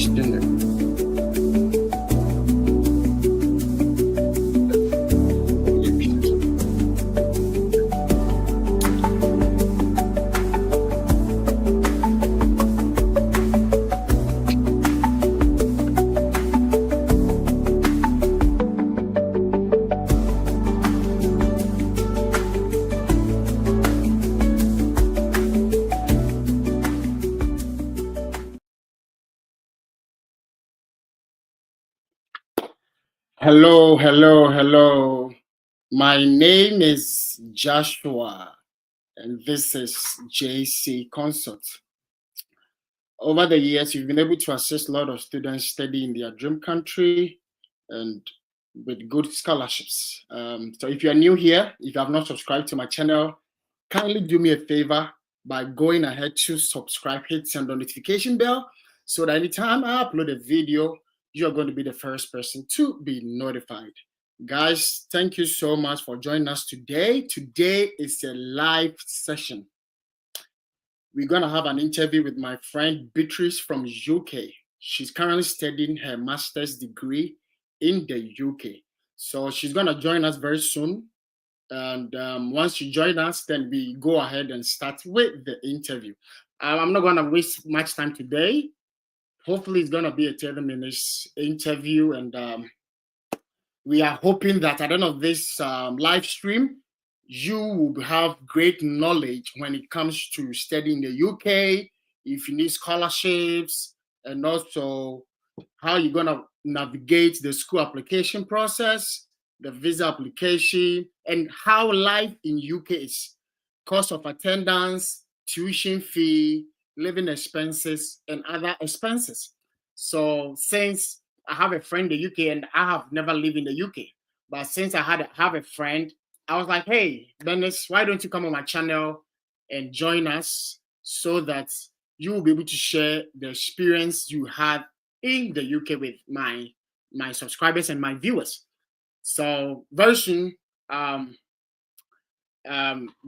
question. Hello. My name is Joshua, and this is JC Consult. Over the years, we've been able to assist a lot of students studying in their dream country and with good scholarships. So if you're new here, if you have not subscribed to my channel, kindly do me a favor by going ahead to subscribe, hit the notification bell, so that anytime I upload a video, you're going to be the first person to be notified. Guys, thank you so much for joining us today. Today is a live session. We're going to have an interview with my friend Beatrice from UK. She's currently studying her master's degree in the UK. So she's going to join us very soon. And once you join us, then we go ahead and start with the interview. I'm not going to waste much time today. Hopefully, it's going to be a 30 minutes interview. And we are hoping that at the end of this live stream, you will have great knowledge when it comes to studying in the UK, if you need scholarships, and also how you're going to navigate the school application process, the visa application, and how life in UK is, cost of attendance, tuition fee, living expenses, and other expenses. So since I have a friend in the UK and I have never lived in the UK, but since I have a friend, I was like, hey, Dennis, why don't you come on my channel and join us so that you will be able to share the experience you had in the UK with my subscribers and my viewers. So very soon,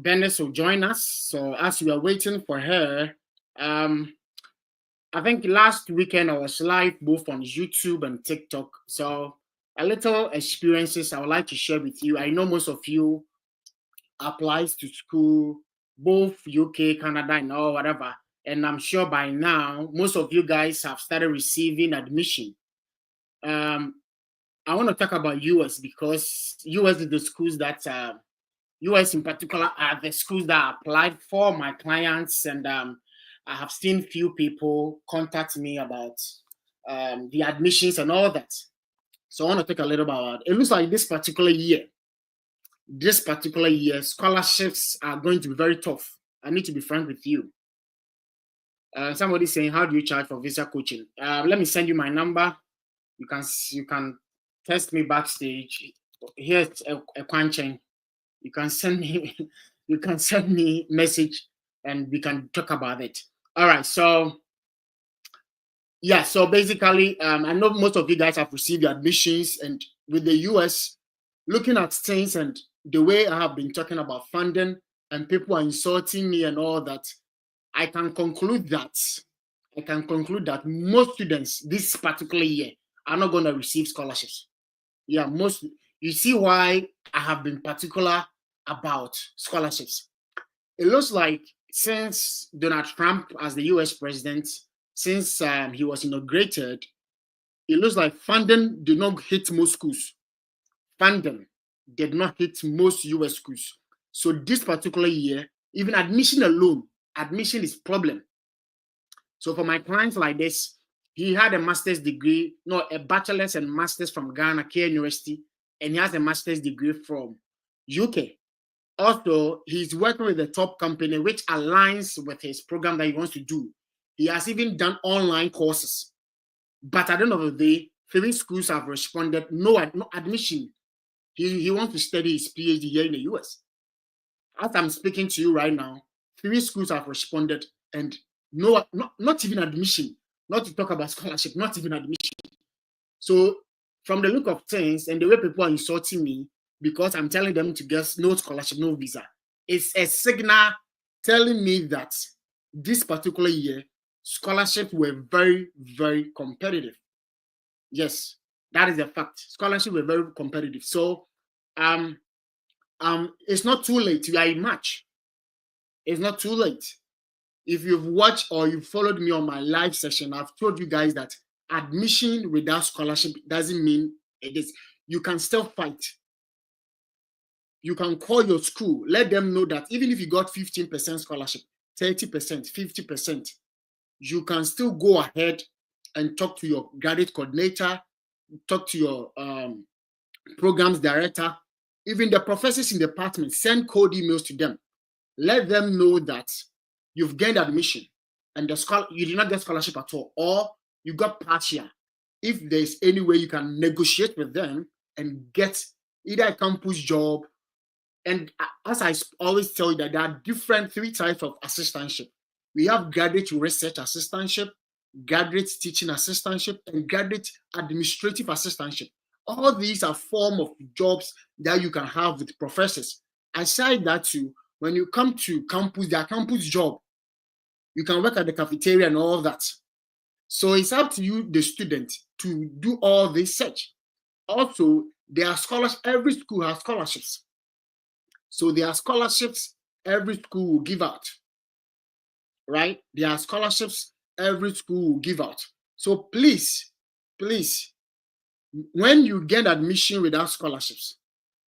Dennis will join us. So as we are waiting for her, I think last weekend I was live both on YouTube and TikTok. So a little experiences I would like to share with you. I know most of you applies to school, both UK, Canada, and all whatever. And I'm sure by now, most of you guys have started receiving admission. I want to talk about US because US is the schools that, US in particular, are the schools that applied for my clients. And I have seen few people contact me about the admissions and all that. So I want to talk a little about it. It looks like this particular year, scholarships are going to be very tough. I need to be frank with you. Somebody's saying, how do you charge for visa coaching? Let me send you my number. You can text me backstage. Here's a question. You can send me message and we can talk about it. All right. So yeah. So basically, I know most of you guys have received your admissions, and with the US, looking at things and the way I have been talking about funding and people are insulting me and all that, I can conclude that most students this particular year are not going to receive scholarships. Yeah, you see why I have been particular about scholarships. It looks like since Donald Trump as the US president, since he was inaugurated, it looks like funding did not hit most schools. Funding did not hit most US schools. So this particular year, even admission alone, admission is problem. So for my clients like this, he had a master's degree, a bachelor's and master's from Ghana, Care University, and he has a master's degree from UK. Also, he's working with a top company which aligns with his program that he wants to do. He has even done online courses. But at the end of the day, 3 schools have responded, no admission. He wants to study his PhD here in the US. As I'm speaking to you right now, 3 schools have responded and not even admission, not to talk about scholarship, not even admission. So from the look of things and the way people are insulting me because I'm telling them to get no scholarship, no visa, it's a signal telling me that this particular year, scholarships were very, very competitive. Yes, that is a fact. Scholarships were very competitive. So it's not too late. We are in March. It's not too late. If you've watched or you've followed me on my live session, I've told you guys that admission without scholarship doesn't mean it is. You can still fight. You can call your school, let them know that even if you got 15% scholarship, 30%, 50%, you can still go ahead and talk to your graduate coordinator, talk to your programs director, even the professors in the department, send cold emails to them. Let them know that you've gained admission and you did not get scholarship at all, or you got partial. If there's any way you can negotiate with them and get either a campus job, and as I always tell you that there are three types of assistantship. We have graduate research assistantship, graduate teaching assistantship, and graduate administrative assistantship. All these are forms of jobs that you can have with professors. Aside that too, when you come to campus, their campus job, you can work at the cafeteria and all that. So it's up to you, the student, to do all this search. Also, there are scholarships. Every school has scholarships. So there are scholarships every school will give out, right? There are scholarships every school will give out. So please, when you get admission without scholarships,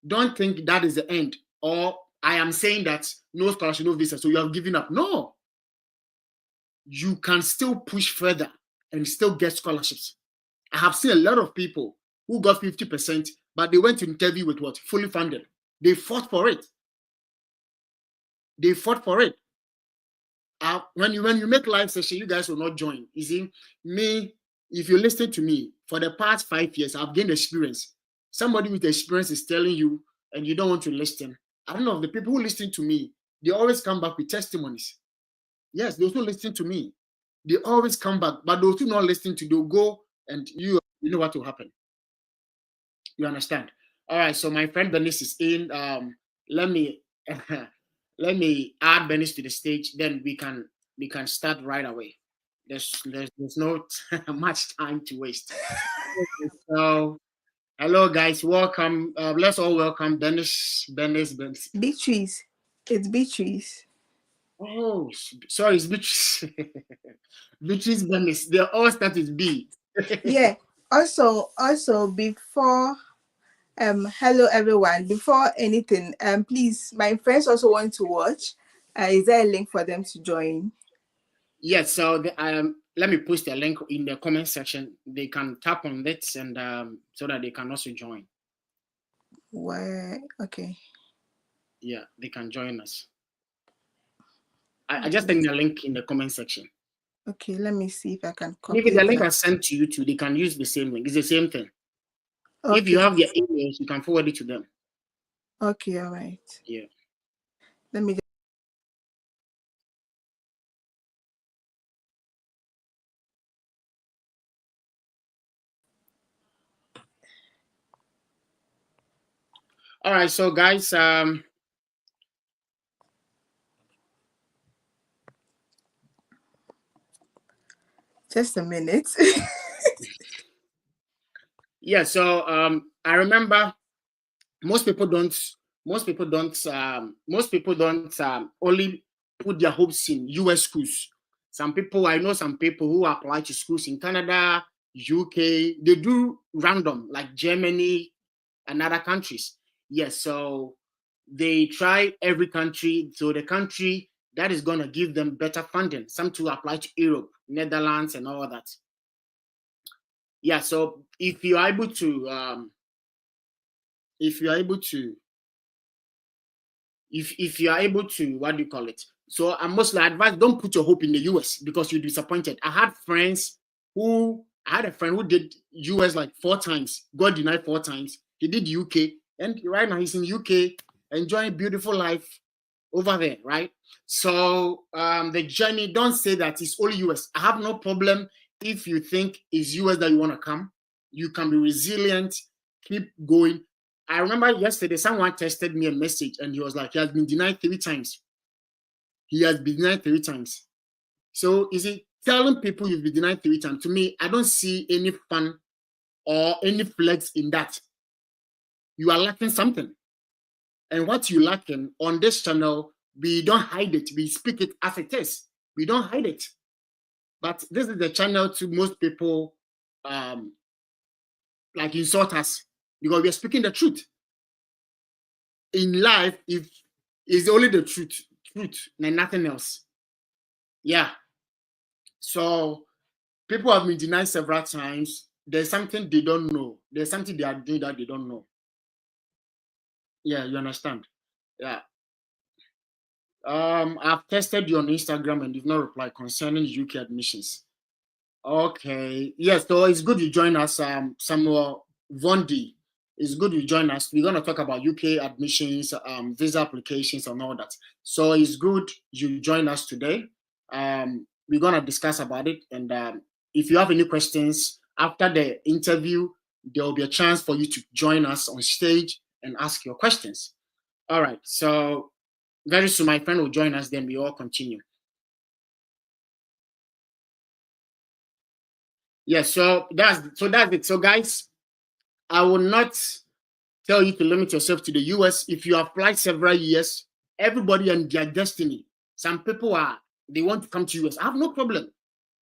don't think that is the end, or I am saying that no scholarship, no visa, so you have given up. No. You can still push further and still get scholarships. I have seen a lot of people who got 50%, but they went to interview with what? Fully funded. They fought for it. They fought for it. When you make live session, you guys will not join. You see, me, if you listen to me, for the past 5 years, I've gained experience. Somebody with experience is telling you, and you don't want to listen. I don't know, the people who listen to me, they always come back with testimonies. Yes, those who listen to me, they always come back, but those who not listening to, they'll go and you know what will happen. You understand? All right, so my friend Bernice is in. Let me let me add Bernice to the stage, then we can start right away. There's no much time to waste. So hello guys, welcome. Let's all welcome Bernice. Beatrice. It's Beatrice. Oh, sorry, it's Beatrice. Beatrice Bernice. They all start with B. Yeah. Also before hello everyone. Before anything, please, my friends also want to watch. Is there a link for them to join? Yes, so let me post a link in the comment section. They can tap on it and so that they can also join. Where? Okay. Yeah, they can join us. I just think the link in the comment section. Okay, let me see if I can copy. Maybe the link I sent to you too, they can use the same link. It's the same thing. Okay. If you have their emails, you can forward it to them. Okay, all right. Yeah. Let me. All right, so guys, just a minute. Yeah, so I remember most people don't only put their hopes in US schools. I know some people who apply to schools in Canada, UK, they do random, like Germany and other countries. Yes, so they try every country. So the country that is going to give them better funding, some to apply to Europe, Netherlands, and all that. Yeah, so if you're able to, if you are able to, what do you call it? So I mostly advise, don't put your hope in the US because you're disappointed. I had a friend who did US like 4 times, got denied 4 times. He did UK, and right now he's in UK enjoying beautiful life over there, right? So the journey, don't say that it's only US. I have no problem if you think it's US that you want to come. You can be resilient, keep going. I remember yesterday someone texted me a message and he was like, he has been denied 3 times. He has been denied 3 times. So is it telling people you've been denied 3 times, to me, I don't see any fun or any flex in that. You are lacking something. And what you lacking on this channel, we don't hide it. We speak it as it is. We don't hide it. But this is the channel to most people like insult us because we are speaking the truth. In life, if it's only the truth and nothing else. Yeah. So people have been denied several times. There's something they don't know. There's something they are doing that they don't know. Yeah, you understand? Yeah. I've tested you on Instagram and you've not replied concerning UK admissions. Okay. Yes, so it's good you join us, Samuel Vondi. It's good you join us. We're gonna talk about UK admissions, visa applications, and all that. So it's good you join us today. We're gonna discuss about it, and if you have any questions after the interview, there will be a chance for you to join us on stage and ask your questions. All right. So very soon, my friend will join us. Then we all continue. Yes. So that's it. So guys, I will not tell you to limit yourself to the US. If you applied several years, everybody and their destiny. Some people they want to come to US. I have no problem.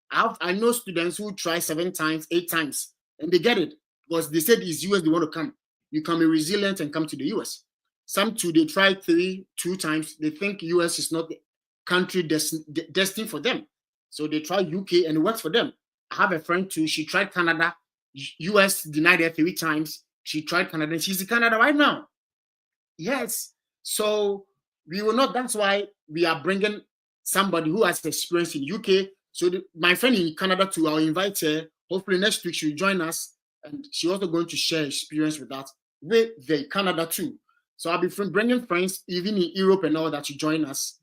I know students who try 7 times, 8 times, and they get it because they said it's US they want to come. You can be resilient and come to the US. Some too, they try 2 times. They think US is not the country destined for them. So they try UK and it works for them. I have a friend too. She tried Canada. US denied her 3 times. She tried Canada and she's in Canada right now. Yes. So we will not. That's why we are bringing somebody who has experience in UK. So my friend in Canada too, I'll invite her. Hopefully next week she'll join us. And she's also going to share experience with that with the Canada too. So I'll be bringing friends even in Europe and all that to join us.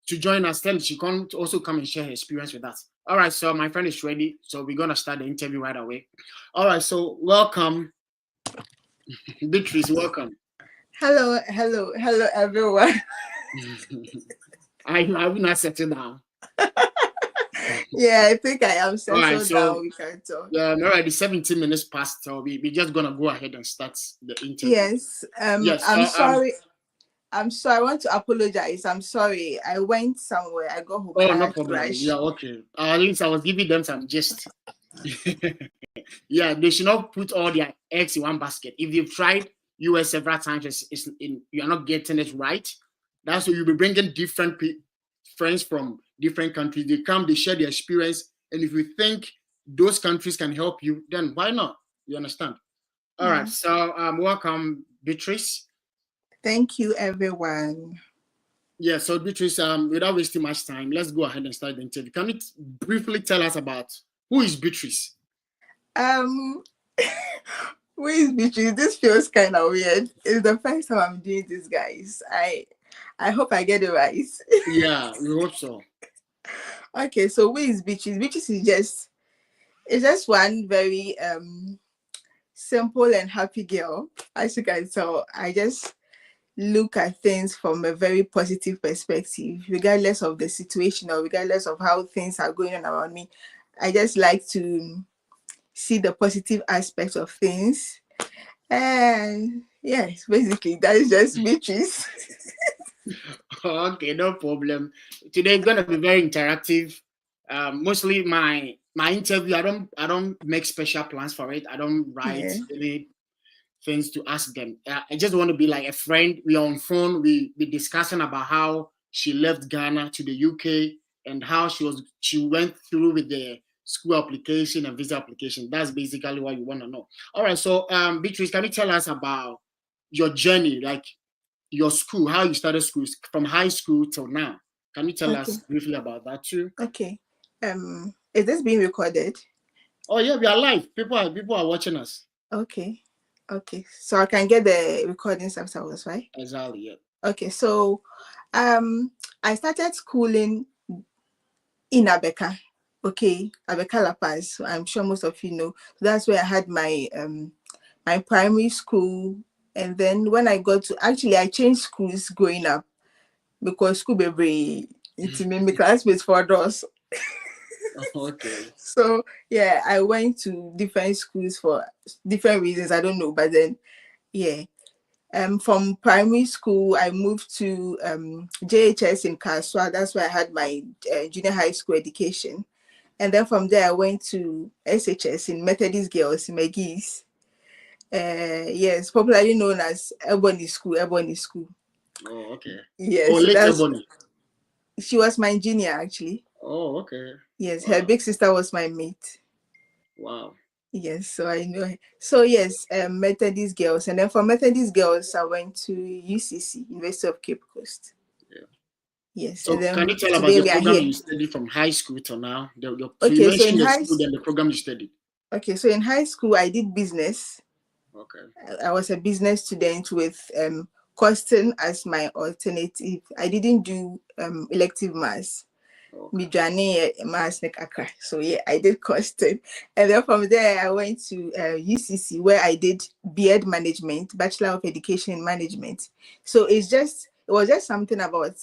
Then she can also come and share her experience with us. All right, so my friend is ready. So we're going to start the interview right away. All right, so welcome. Beatrice, welcome. Hello, everyone. I have not settled down. Yeah, I think I am settled right, so, down. We can talk. Already 17 minutes past, so we're just gonna go ahead and start the interview. Yes. I'm sorry. I'm sorry. I want to apologize. I'm sorry. I went somewhere. I got home. Oh, no problem. Yeah, okay. At least I was giving them some gist. Yeah, they should not put all their eggs in one basket. If you've tried US several times, you are not getting it right. That's why you'll be bringing different friends from different countries. They come, they share their experience, and if you think those countries can help you, then why not? You understand? All right. So, welcome, Beatrice. Thank you, everyone. Yeah. So, Beatrice, without wasting much time, let's go ahead and start the interview. Can you briefly tell us about who is Beatrice? Who is Beatrice? This feels kind of weird. It's the first time I'm doing this, guys. I hope I get it right. Yeah, we hope so. Okay, so who is Beatrice? Beatrice is just one very simple and happy girl. As you can tell, I just look at things from a very positive perspective, regardless of the situation or regardless of how things are going on around me. I just like to see the positive aspects of things. And yes, basically that is just Beatrice. Okay, no problem. Today is gonna be very interactive. Mostly my interview, I don't make special plans for it. I don't write any things to ask them. I just want to be like a friend. We are on phone. We be discussing about how she left Ghana to the UK and how she went through with the school application and visa application. That's basically what you want to know. All right. So, Beatrice, can you tell us about your journey, like your school, how you started school from high school till now? Can you tell us briefly about that too? Okay. Is this being recorded? Oh yeah, we are live. People are watching us. Okay. So I can get the recordings afterwards, right? Exactly. Yeah. Okay. So, I started schooling in Abeka. Okay, Abeka La Paz. I'm sure most of you know. So that's where I had my my primary school, and then when I got to I changed schools growing up because school baby It's me, my classmates for doors. Okay. So yeah, I went to different schools for different reasons. I don't know, but then yeah. From primary school, I moved to JHS in Kaswa. That's where I had my junior high school education. And then from there, I went to SHS in Methodist Girls in McGee's. Yes, popularly known as Ebony School. Ebony School. Oh, okay. Yes, Oh, so late that's Ebony. she was my junior actually. Oh, okay. Yes, her Wow. big sister was my mate. Wow. Yes, so I know her. So yes, Methodist Girls, and then from Methodist Girls, I went to UCC, University of Cape Coast. Yeah. Yes, and So can you then tell about today the we are program here. you studied from high school to now? So you Okay, so in mentioned the school, then the program you studied. high school, I did business. Okay. I was a business student with costing as my alternative. I didn't do elective maths. Okay. So yeah, I did costing, and then from there I went to UCC where I did BEd management, Bachelor of Education in Management. So it was just something about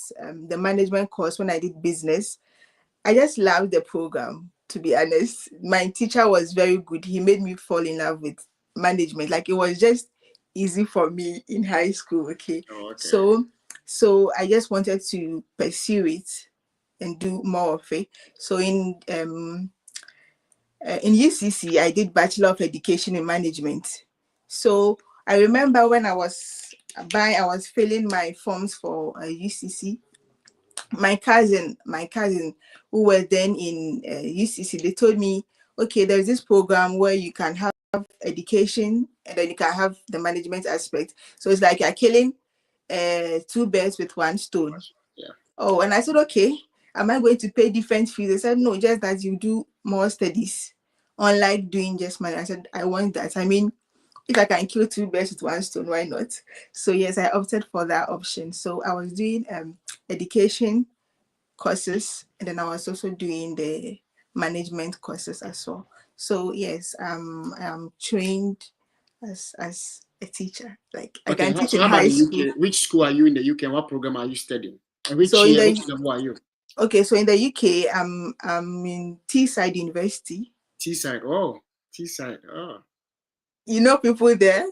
the management course when I did business. I just loved the program, to be honest. My teacher was very good. He made me fall in love with management. Like it was just easy for me in high school. Okay. Oh, okay. So I just wanted to pursue it and do more of it. So in UCC, I did Bachelor of Education in Management. So I remember when I was filling my forms for UCC, my cousin who was then in UCC, they told me, okay, there's this program where you can have education and then you can have the management aspect. So it's like you're killing two birds with one stone. Yeah. Oh, and I said, okay, am I going to pay different fees? They said, no, just that you do more studies, unlike doing just money. I said, I want that. I mean, if I can kill two birds with one stone, why not? So yes, I opted for that option. So I was doing education courses, and then I was also doing the management courses as well. So yes, I am trained as a teacher. Like I Okay. can teach So in how about high the school. UK? Which school are you in the UK? And what program are you studying? And which So in year? the Which level are you? okay, so in the UK, I'm in Teesside University. Teesside. Oh, Teesside. Oh. You know people there?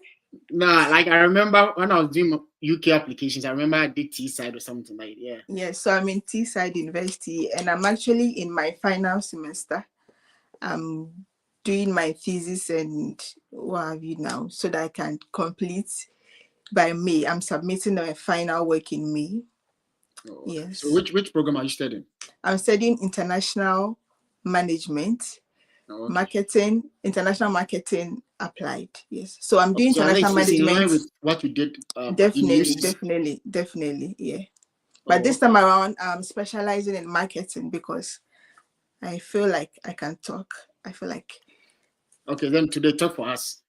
Nah, like I remember when I was doing my UK applications, I remember I did Teesside or something like that. Yeah. Yes, so I'm in Teesside University, and I'm actually in my final semester. I'm doing my thesis and what have you now, so that I can complete by May. I'm submitting my final work in May. Oh, okay. Yes. So which program are you studying? I'm studying international management, Oh, okay. marketing, international marketing applied. Yes. So I'm doing So international it's in line management. with what you did in Definitely, UCC. definitely. Yeah. But Oh, this okay. time around, I'm specializing in marketing because I feel like I can talk. I feel like Okay, then today talk for us.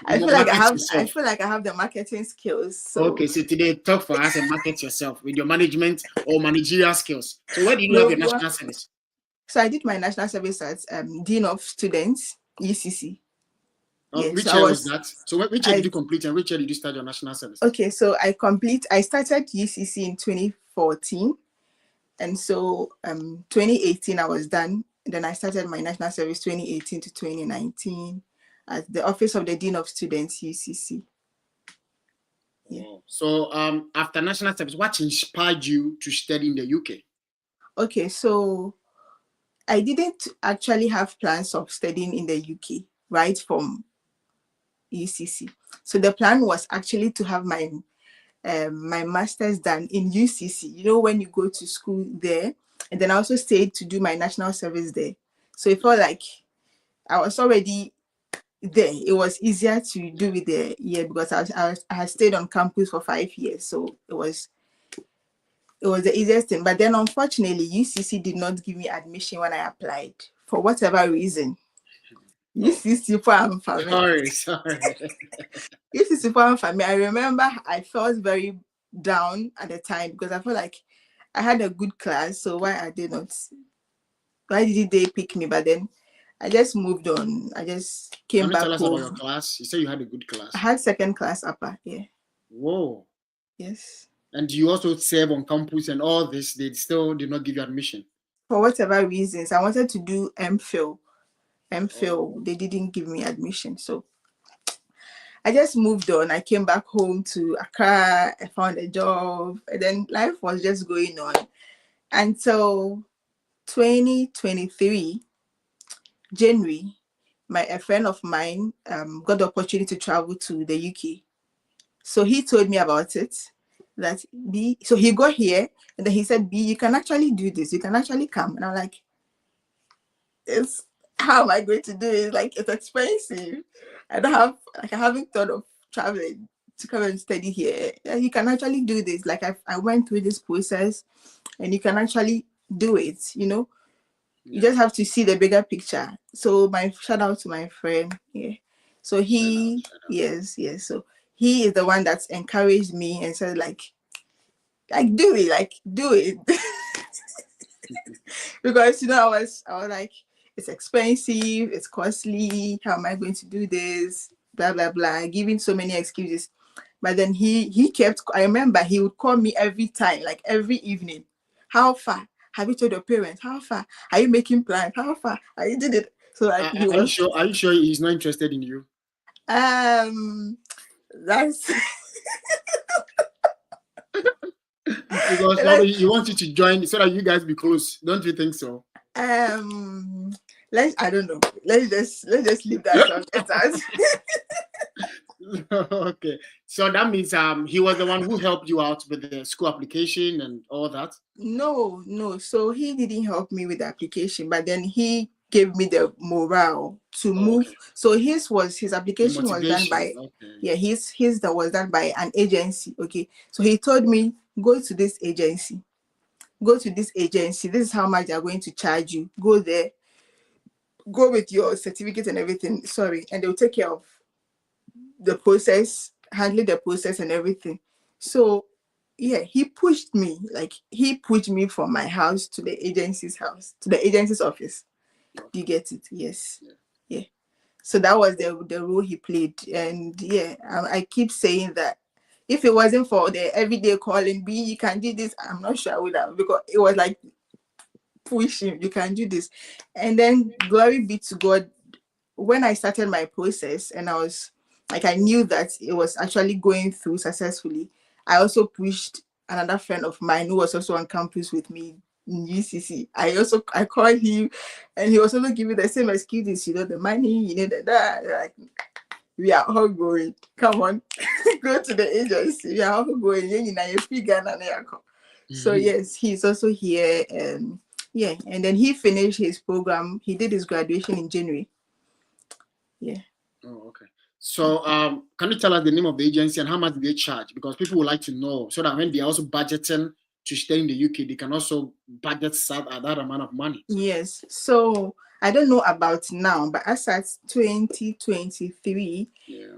I Market yourself. feel like I have the marketing skills. So Okay, so today talk for us and market yourself with your management or managerial skills. So where do you have no, your national service? so I did my national service at Dean of Students, UCC. Yes, Which so year was that? So which year did I you complete and which year did you start your national service? okay, so I started UCC in 2014, and so 2018 I was done. And then I started my national service 2018 to 2019 at the office of the Dean of Students, UCC. Yeah. Oh. So after national service, what inspired you to study in the UK? Okay, so I didn't actually have plans of studying in the UK right from UCC. So the plan was actually to have my master's done in UCC. You know, when you go to school there, and then I also stayed to do my national service there. So it felt like I was already there. It was easier to do it there, yeah, because I had stayed on campus for 5 years, so it was the easiest thing. But then unfortunately, UCC did not give me admission when I applied for whatever reason. Oh, UCC for me. sorry. UCC for me. I remember I felt very down at the time because I felt like I had a good class. So why didn't they pick me? But then I just moved on. I just came Can you back tell us about your home. class? You said you had a good class. I had second class upper. Yeah. Whoa. Yes. And you also serve on campus and all this, they still did not give you admission? For whatever reasons, I wanted to do MPhil. They didn't give me admission. So I just moved on. I came back home to Accra. I found a job. And then life was just going on until 2023, January. A friend of mine got the opportunity to travel to the UK. So he told me about it. That B, so he got here and then he said, B, you can actually do this. You can actually come. And I'm like, it's how am I going to do it? Like, it's expensive. I haven't thought of traveling to come and study here. You can actually do this. Like I went through this process and you can actually do it, you know. You just have to see the bigger picture. So my shout out to my friend. Yeah. So he, yes. So he is the one that's encouraged me and said like do it. Because I was like, it's expensive, it's costly. How am I going to do this? Blah blah blah, giving so many excuses. But then he kept. I remember he would call me every time, like every evening. How far? Have you told your parents? How far? Are you making plans? How far? Are you did it? So like he was. Are you sure he's not interested in you? That's because probably he wants you to join so that you guys be close. Don't you think so? I don't know. Let's just leave that out. Okay, so that means he was the one who helped you out with the school application and all that. No. So he didn't help me with the application, but then he gave me the morale to move. Okay. So his application was done by his that was done by an agency. Okay, so he told me, go to this agency. This is how much they're going to charge you. Go there. Go with your certificate and everything. Sorry, and they'll take care of the process, handling the process and everything. So yeah, he pushed me from my house to the agency's office. Do you get it? Yes. Yeah. So that was the role he played. And yeah, I keep saying that if it wasn't for the everyday calling, B, you can do this, I'm not sure I would have, because it was like pushing, you can do this. And then glory be to God, when I started my process and I knew that it was actually going through successfully, I also pushed another friend of mine who was also on campus with me in UCC. I called him and he was also giving the same excuses, the money, that. Like, we are all going. Come on, go to the agency. We are all going. So yes, he's also here. And yeah, and then he finished his program. He did his graduation in January. Yeah. Oh, okay. So, can you tell us the name of the agency and how much they charge? Because people would like to know, so that when they are also budgeting to stay in the UK, they can also budget that amount of money. Yes. So I don't know about now, but as at 2023,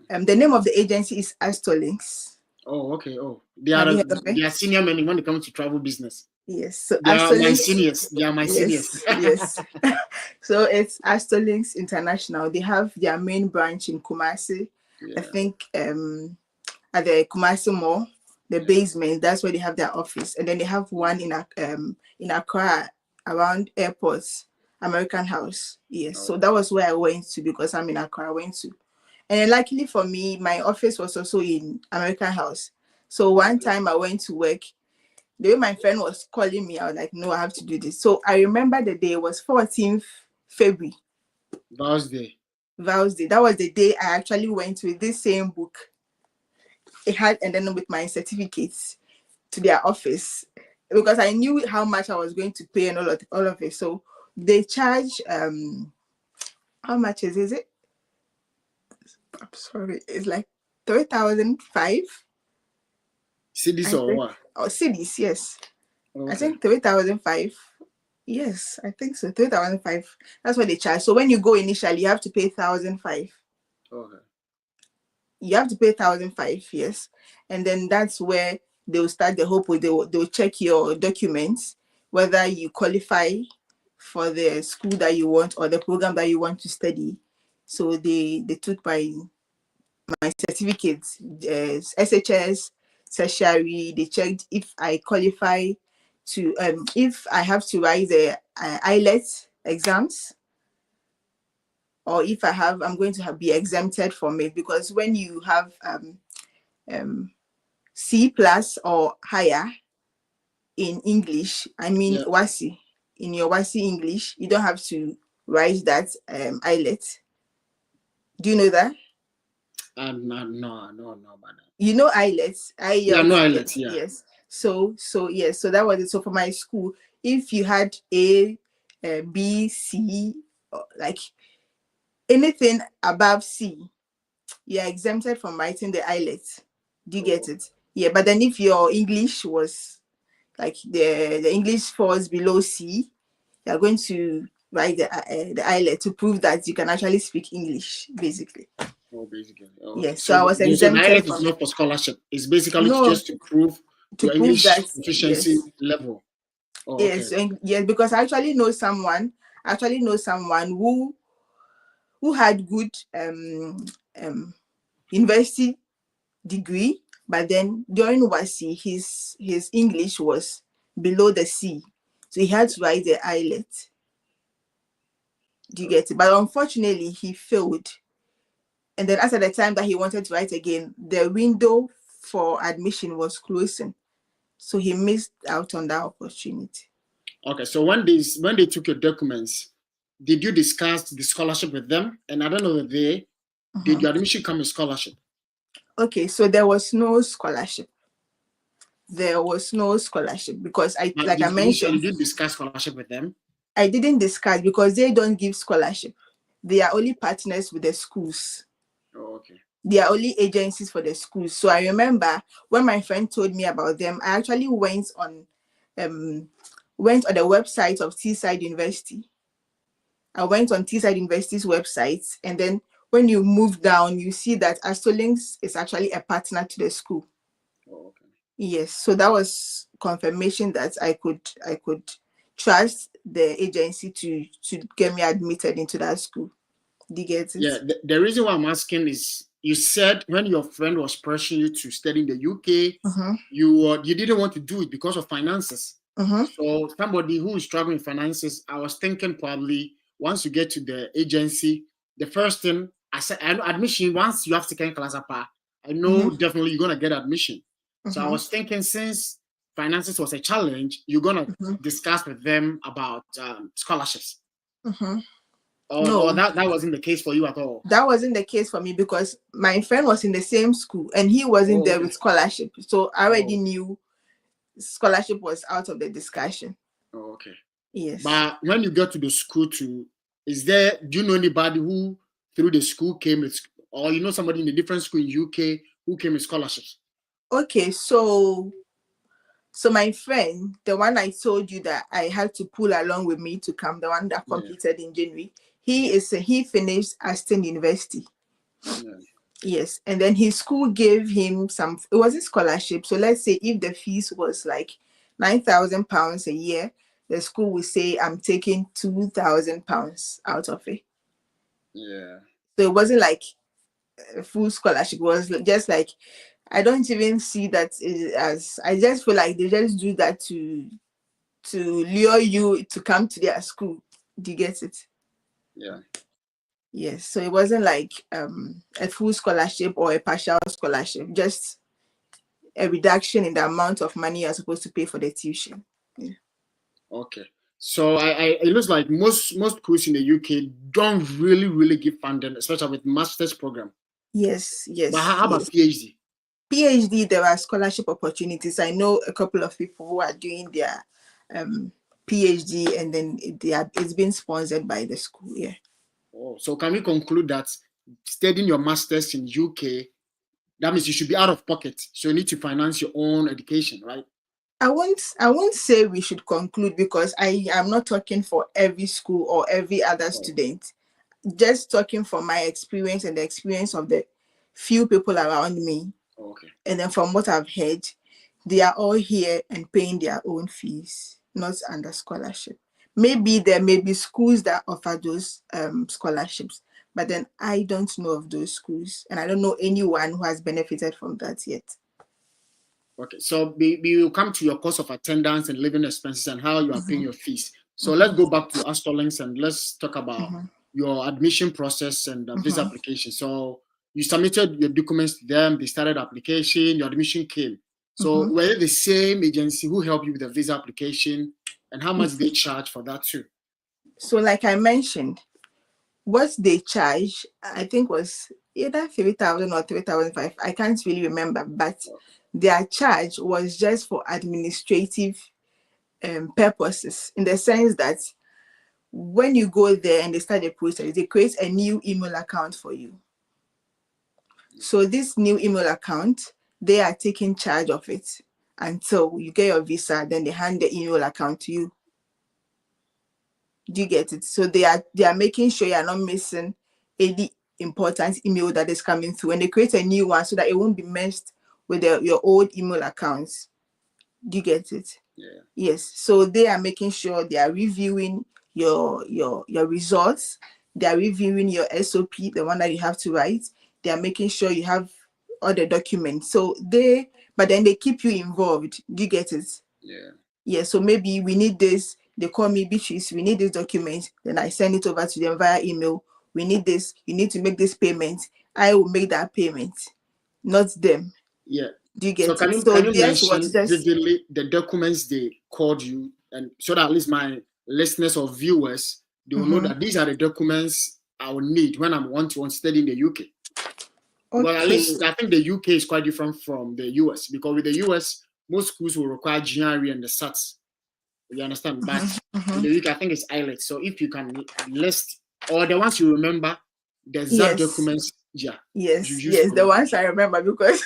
the name of the agency is Astolinks. Oh, okay. Oh, they are senior men when it comes to travel business. Yes, so they are my seniors. They are my seniors. Yes. So it's Astolinks International. They have their main branch in Kumasi. I think at the Kumasi Mall, the basement. That's where they have their office, and then they have one in Accra around airports, American House. Yes, so that was where I went to because I'm in Accra. I went to, and luckily for me, my office was also in American House. So one time I went to work. The way my friend was calling me, I was like, no, I have to do this. So I remember the day was 14th February. Vows Day. That was the day I actually went with this same book. It had, and then with my certificates to their office, because I knew how much I was going to pay and all of it. So they charge, how much is it? I'm sorry, it's like 3,005. Cedis or what? Oh, cedis, yes. Okay. I think 3,005. Yes, I think so. 3,005. That's what they charge. So when you go initially, you have to pay 1,005. Okay. You have to pay 1,005, yes. And then that's where they'll start the whole point. They'll check your documents, whether you qualify for the school that you want or the program that you want to study. So they took my certificates, SHS, tertiary. They checked if I qualify to if I have to write the IELTS exams, or if I'm going to be exempted from it, because when you have C plus or higher in English, I mean Yeah. WASI, in your WASI English, you don't have to write that IELTS. Do you know that? No, but You know IELTS, yeah, no IELTS, IELTS, yes, yeah. yes. So yes, so that was it. So for my school, if you had A, B, C, like anything above C, you're exempted from writing the IELTS. Do you get it? Yeah, but then if your English was like the English falls below C, you're going to write the IELTS to prove that you can actually speak English, basically. Oh, basically. Oh, okay. Yes, so I was So the exempted IELTS is from not for scholarship. It's basically no just to prove to your prove English that proficiency yes, level. Oh, okay. yes, and yes, because I actually know someone. Who had good university degree, but then during WASI, his English was below the C, so he had to write the IELTS. Do you get it? But unfortunately, he failed. And then after the time that he wanted to write again, the window for admission was closing, so he missed out on that opportunity. Okay. So when they took your documents, did you discuss the scholarship with them? And I don't know if did your admission come with scholarship? Okay, so there was no scholarship. There was no scholarship because like I mentioned, Did you discuss scholarship with them? I didn't discuss because they don't give scholarship. They are only partners with the schools. Oh, okay. They are only agencies for the schools. So I remember when my friend told me about them, I actually went on the website of Teesside University. I went on Teesside University's website, and then when you move down, you see that Astolinks is actually a partner to the school. Oh, okay. Yes, so that was confirmation that I could trust the agency to get me admitted into that school. Do you get it? Yeah, the reason why I'm asking is you said when your friend was pressuring you to study in the UK, you didn't want to do it because of finances. So somebody who is struggling with finances, I was thinking probably once you get to the agency, the first thing I said, I know admission, once you have second class apart, I know definitely you're gonna get admission. So I was thinking since finances was a challenge, you're gonna discuss with them about scholarships. Or No, that wasn't the case for you at all. that wasn't the case for me because my friend was in the same school and he wasn't there Okay. with scholarship. So I already knew scholarship was out of the discussion. Okay. Yes. But when you get to the school do you know anybody who through the school came with, or you know somebody in a different school in UK who came with scholarships? Okay, so my friend, the one I told you that I had to pull along with me to come, the one that completed in January, he finished Aston University. Yeah. Yes, and then his school gave him it was a scholarship. So let's say if the fees was like £9,000 a year, the school will say I'm taking £2,000 out of it. Yeah. So it wasn't like a full scholarship. It was just like, I don't even see that as, I just feel like they just do that to lure you to come to their school. Do you get it? Yeah. Yes. So it wasn't like a full scholarship or a partial scholarship, just a reduction in the amount of money you're supposed to pay for the tuition. Yeah. Okay. So it looks like most schools in the UK don't really give funding, especially with master's program. Yes. But how about PhD? PhD, there are scholarship opportunities. I know a couple of people who are doing their PhD and then it's been sponsored by the school. Yeah. Oh, so can we conclude that studying your master's in UK, that means you should be out of pocket, so you need to finance your own education, right? I won't say we should conclude because I am not talking for every school or every other student. Just talking from my experience and the experience of the few people around me. Okay. And then from what I've heard, they are all here and paying their own fees, not under scholarship. Maybe there may be schools that offer those scholarships, but then I don't know of those schools and I don't know anyone who has benefited from that yet. Okay, so we will come to your cost of attendance and living expenses and how you are paying your fees. So let's Mhm. go back to Astorlinks and let's talk about Mhm. your admission process and the visa Mhm. application. So you submitted your documents to them, they started application, your admission came. So Mhm. were it the same agency who helped you with the visa application, and how much they charge for that too? So, like I mentioned, what they charge, I think, was either 3,000 or 3,500. I can't really remember, but their charge was just for administrative purposes, in the sense that when you go there and they start the process, they create a new email account for you. So this new email account, they are taking charge of it until you get your visa. Then they hand the email account to you. Do you get it? So they are making sure you are not missing any important email that is coming through, and they create a new one so that it won't be messed with your old email accounts. Do you get it? Yeah. Yes. So they are making sure they are reviewing your results. They are reviewing your SOP, the one that you have to write. They are making sure you have all the documents. But then they keep you involved. Do you get it? Yeah. Yeah. So maybe we need this. They call me Beatrice. We need this document. Then I send it over to them via email. We need this. You need to make this payment. I will make that payment, not them. Yeah. Do you So get can it? you So can you theirs was mention just vividly the documents they called you, and so that at least my listeners or viewers they will know mhm. that these are the documents I will need when I want to study in the UK. But at Okay. least I think the UK is quite different from the US, because with the US most schools will require GRE and the SATs. You understand? But in Mhm. the UK I think it's IELTS. So if you can list or the ones you remember, the exact Yes. documents, yeah, you Yes, use yes, for the your ones application. I remember because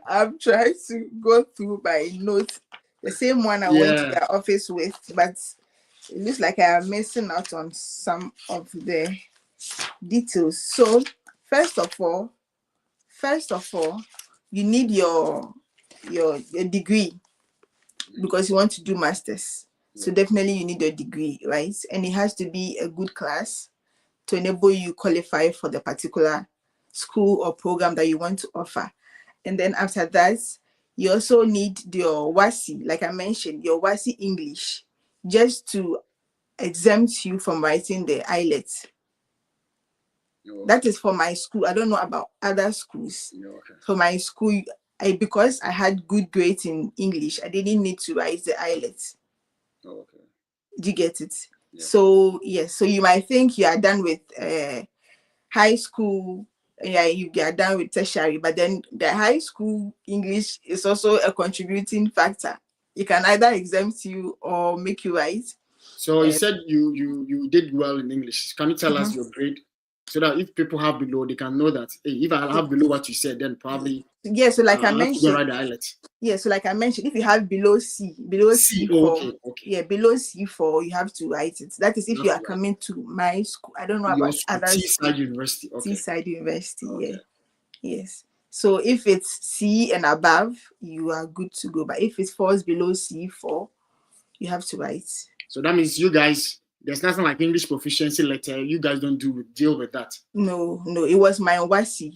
I'm trying to go through my notes, the same one I went to Yeah, their office with, but it looks like I am missing out on some of the details. So, first of all, first of all, you need your degree because you want to do masters. So yeah, definitely you need your degree, right? And it has to be a good class to enable you qualify for the particular school or program that you want to offer. And then after that, you also need your WASI, like I mentioned, your WASI English, just to exempt you from writing the IELTS. That okay, is for my school. I don't know about other schools. yeah, okay, For my school, because I had good grades in English, I didn't need to write the IELTS. okay, Do you get it? yeah. So yes, so you might think you are done with high school, yeah, you are done with tertiary, but then the high school English is also a contributing factor. It can either exempt you or make you write. So you Uh, said you did well in English. Can you tell us mhm. your grade so that if people have below, they can know that hey, if I have below what you said, then probably Yeah, so like I I'll have to go and mentioned, write the IELTS. yeah, so like I mentioned, if you have below C. Oh, C4, okay, okay. yeah, below C4, you have to write it. That is You if have you to are write coming to my school. I don't know your about school, other school, Teesside University. Okay, Seaside University, yeah. okay, Yes. So if it's C and above, you are good to go. But if it falls below C4, you have to write. so that means you guys, there's nothing like English proficiency letter. You guys don't deal with that. No, no, it was my WASI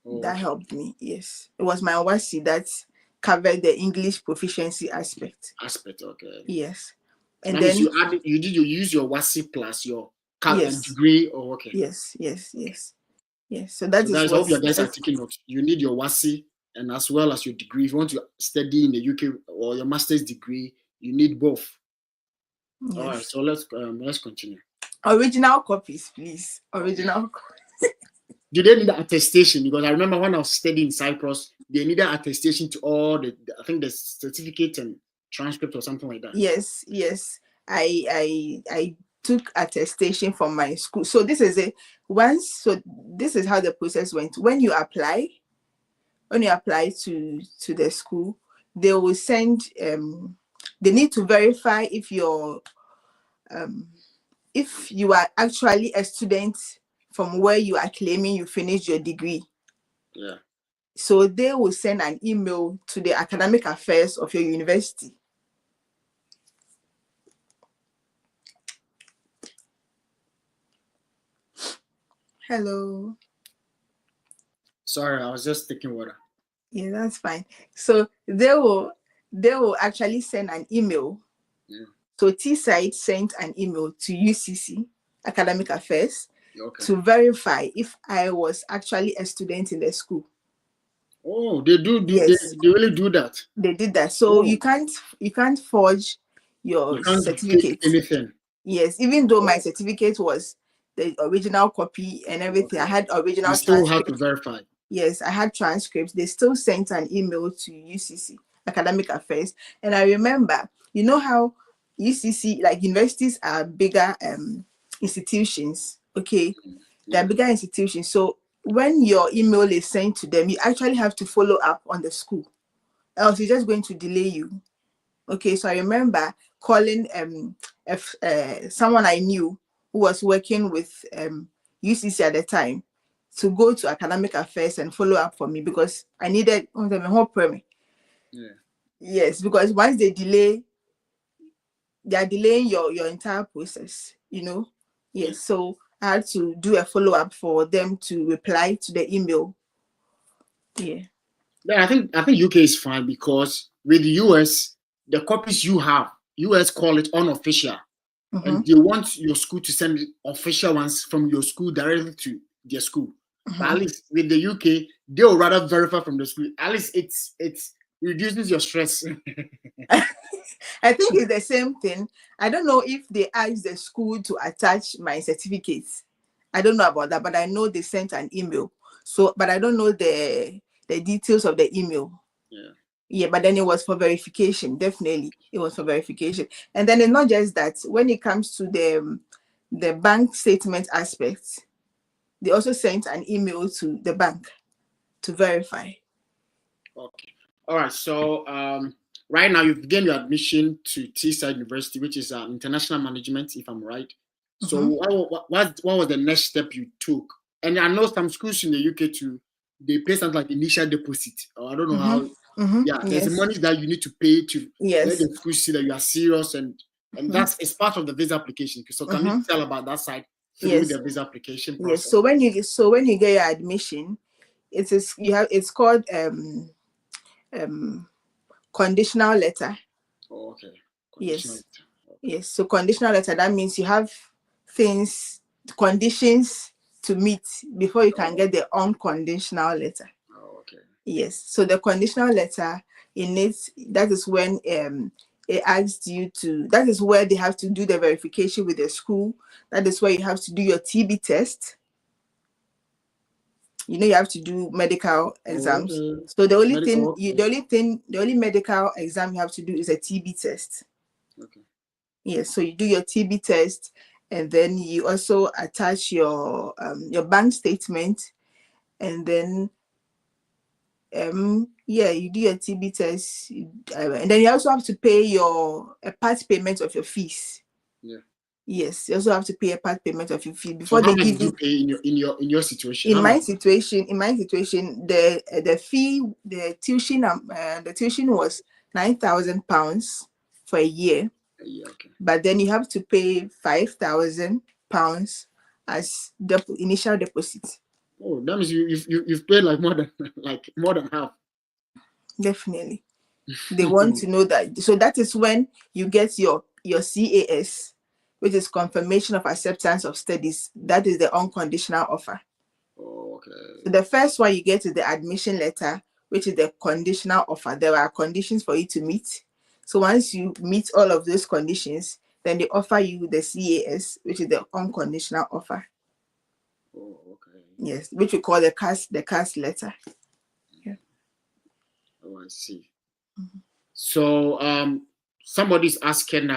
Oh, that okay. helped me. Yes. It was my WASI that covered the English proficiency aspect. Aspect. Okay. Yes. So And that means then, you use your WASI plus your yes, degree. Oh, okay. yes, yes, yes, yes. So that So is guys, I what hope you guys are that's taking notes. You need your WASI and as well as your degree. If you want to study in the UK or your master's degree, you need both. All right. yes. So let's continue. Original copies, please. Okay. Original. Do they need attestation? Because I remember when I was studying in Cyprus, they needed attestation to all I think the certificate and transcript or something like that. Yes, yes. I took attestation from my school. So this is how the process went. When you apply to the school, they will send they need to verify if you are actually a student from where you are claiming you finished your degree. Yeah. So they will send an email to the academic affairs of your university. Hello. Sorry, I was just taking water. Yeah, that's fine. So they will actually send an email. Yeah. So T-side sent an email to UCC Academic Affairs Okay. to verify if I was actually a student in the school. Oh, they do Yes, they really do that. they did that. So Oh, you can't forge you your can't fake certificate. anything. Yes, even though my Oh, certificate was the original copy and everything, I okay. had You original still have to transcripts. verify. Yes, I had transcripts. They still sent an email to UCC Academic Affairs, and I remember, you know how UCC, like universities, are bigger institutions. Okay, they're Yeah. bigger institutions. So when your email is sent to them, you actually have to follow up on the school, else it's just going to delay you. Okay, so I remember calling someone I knew who was working with UCC at the time to go to Academic Affairs and follow up for me because I needed my whole permit. Yeah. Yes, because once they are delaying your entire process, you know. Yeah. Yes, so I had to do a follow up for them to reply to the email. Yeah. Yeah, I think UK is fine because with the US, the copies you have, US call it unofficial, Mm-hmm. and they want your school to send official ones from your school directly to their school. But Mm-hmm. at least with the UK, they will rather verify from the school. At least it's reduces your stress. I think it's the same thing. I don't know if they asked the school to attach my certificates. I don't know about that, but I know they sent an email. So, but I don't know the details of the email. Yeah. Yeah, but then it was for verification. Definitely, it was for verification. And then it's not just that. When it comes to the bank statement aspect, they also sent an email to the bank to verify. Okay. All right. So right now you've gained your admission to Teesside University, which is international management, if I'm right. So Mm-hmm. what was the next step you took? And I know some schools in the UK too, they pay something like initial deposit, or I don't know how. Mm-hmm. Mm-hmm. Yeah, there's Yes. money that you need to pay to let Yes. the school see that you are serious, and Mm-hmm. that's it's part of the visa application. So can you Mm-hmm. tell about that side through Yes. the visa application Yes. process? So when you get your admission, it's called um conditional letter. Oh, okay. Conditional. Yes. Yes. So conditional letter, that means you have things, conditions to meet before you can Oh, get the unconditional letter. oh, okay. Yes. So the conditional letter, in it, that is when it asks you to, that is where they have to do the verification with the school. That is where you have to do your TB test. You have to do medical Oh, exams. okay. So the only thing Medical. you the only medical exam you have to do is a TB test. Okay. Yes, so you do your TB test, and then you also attach your bank statement, and then you do your TB test, and then you also have to pay a part payment of your fees. Yeah. Yes, you also have to pay a part payment of your fee So before how they much give did you you. pay in your situation? In How much? my situation, the fee, the tuition was £9,000 for a year, Yeah. Okay. but then you have to pay £5,000 as initial deposit. Oh, that means you've paid like more than half. Definitely, they want to know that. So that is when you get your CAS, which is confirmation of acceptance of studies. That is the unconditional offer. Oh, So okay. the first one you get is the admission letter, which is the conditional offer. There are conditions for you to meet. So once you meet all of those conditions, then they offer you the CAS, which is the unconditional offer. Oh, okay. Yes, which we call the CAS letter. Yeah. Oh, I see. Mm-hmm. So somebody's asking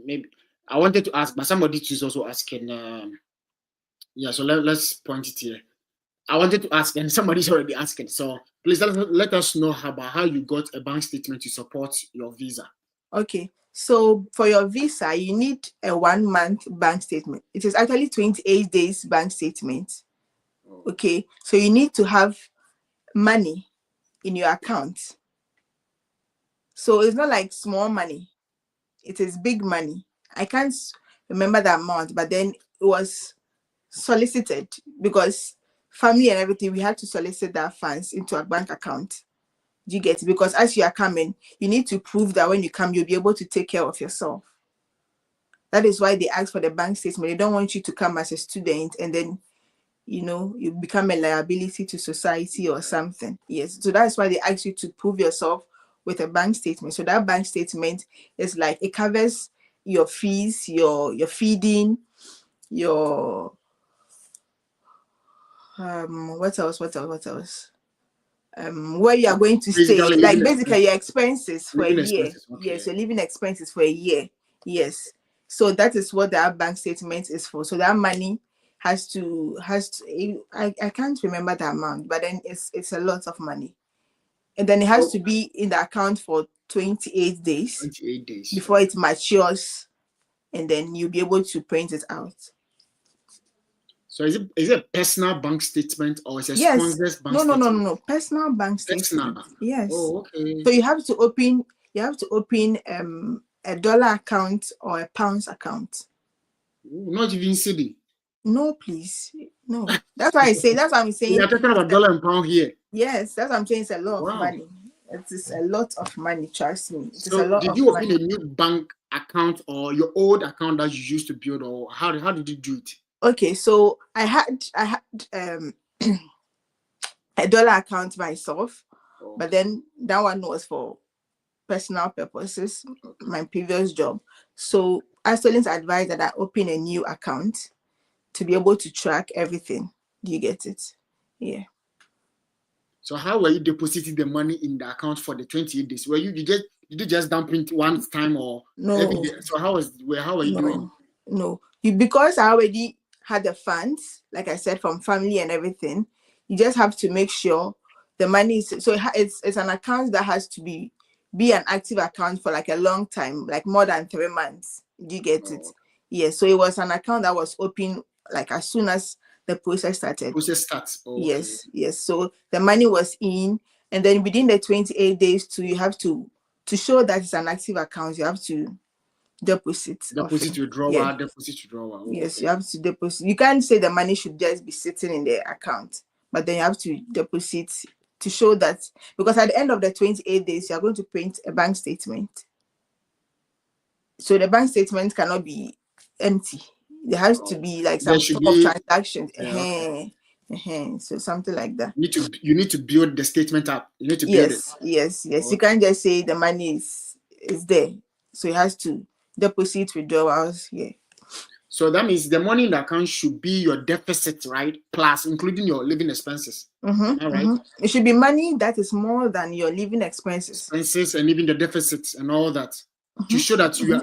maybe I wanted to ask, but somebody is also asking yeah. So let's point it here. I wanted to ask, and somebody's already asking. So please let us know about how you got a bank statement to support your visa. Okay. So for your visa, you need a 1 month bank statement. It is actually 28 days bank statement. Oh, Okay. So you need to have money in your account. So it's not like small money. It is big money. I can't remember the amount, but then it was solicited because family and everything, we had to solicit that funds into a bank account. Do you get it? Because as you are coming, you need to prove that when you come, you'll be able to take care of yourself. That is why they ask for the bank statement. They don't want you to come as a student and then, you become a liability to society or something. Yes. So that's why they ask you to prove yourself with a bank statement. So that bank statement is like, it covers your fees, your feeding, your what else? Where you are going to stay, Basically, like living basically expenses. your expenses for a Living year. expenses. Okay. Yes, your living expenses for a year. Yes. So that is what that bank statement is for. So that money has to I can't remember the amount, but then it's a lot of money. And then it has to be in the account for 28 days 28 days. before it matures, and then you'll be able to print it out. So is it a personal bank statement or is it a Yes. sponsor's bank statement? No. Personal bank statement. Personal. Yes. Oh, okay. So you have to open a dollar account or a pounds account. Not even CD. No, please. No. That's why I'm saying. We are talking about dollar and pound here. Yes, that's what I'm saying. It's a lot of money. It is a lot of money, trust me. So did you open a new bank account or your old account that you used to build, or how did you do it? Okay, so I had a dollar account myself, but then that one was for personal purposes, my previous job. So Isolins advised that I open a new account to be able to track everything. Do you get it? Yeah. So how were you depositing the money in the account for the 28 days? Were you did you just dump it one time or no? Every day? So how were you doing? No, because I already had the funds, like I said, from family and everything. You just have to make sure the money is so it's an account that has to be an active account for like a long time, like more than 3 months. Do you get it? Yes. So it was an account that was open like as soon as the process started. Process starts. Oh, yes, okay. Yes. So the money was in, and then within the 28 days too, you have to show that it's an active account. You have to deposit withdrawal. Yeah. Deposit withdrawal. Oh, yes, okay. You have to deposit. You can't say the money should just be sitting in the account, but then you have to deposit to show that, because at the end of the 28 days, you are going to print a bank statement. So the bank statement cannot be empty. There has to be like some sort of transactions. Okay. So something like that. You need to build the statement up. You need to build it. Yes. Okay. You can't just say the money is there. So it has to deposit withdrawals. Yeah. So that means the money in the account should be your deficit, right? Plus including your living expenses. All right. It should be money that is more than your living expenses. And even the deficits and all that. To show that you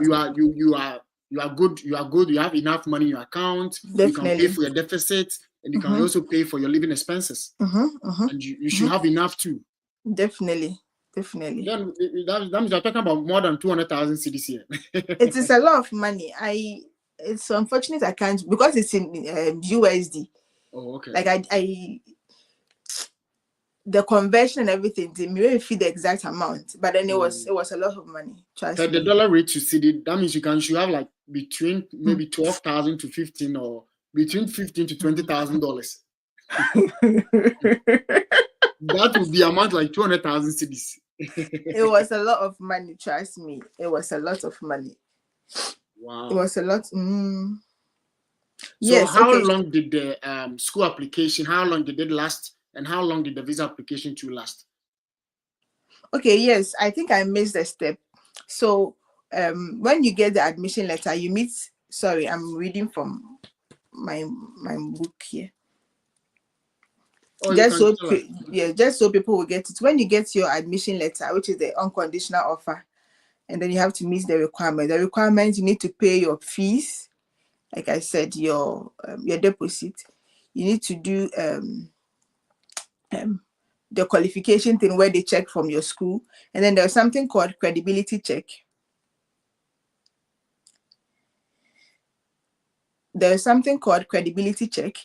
are good, you have enough money in your account. Definitely. You can pay for your deficit, and you can also pay for your living expenses. And you should have enough too. Definitely. Then that means you're talking about more than 200,000 cedis here. It is a lot of money. It's unfortunate I can't, because it's in USD. Oh, okay. Like I the conversion and everything, they may feed the exact amount, but then it was a lot of money. The dollar rate to cedi, that means you have like between maybe 12,000 to 15, or between $15,000 to $20,000. That would be amount like 200,000 cedis. It was a lot of money, trust me. It was a lot of money. Wow. It was a lot. So yes, how long did the school application, how long did it last? And how long did the visa application to last? Okay, yes, I think I missed a step. So when you get the admission letter, you meet, sorry, I'm reading from my book here. Just so people will get it. When you get your admission letter, which is the unconditional offer, and then you have to meet the requirement. The requirement, you need to pay your fees. Like I said, your deposit. You need to do the qualification thing where they check from your school, and then there's something called credibility check. There's something called credibility check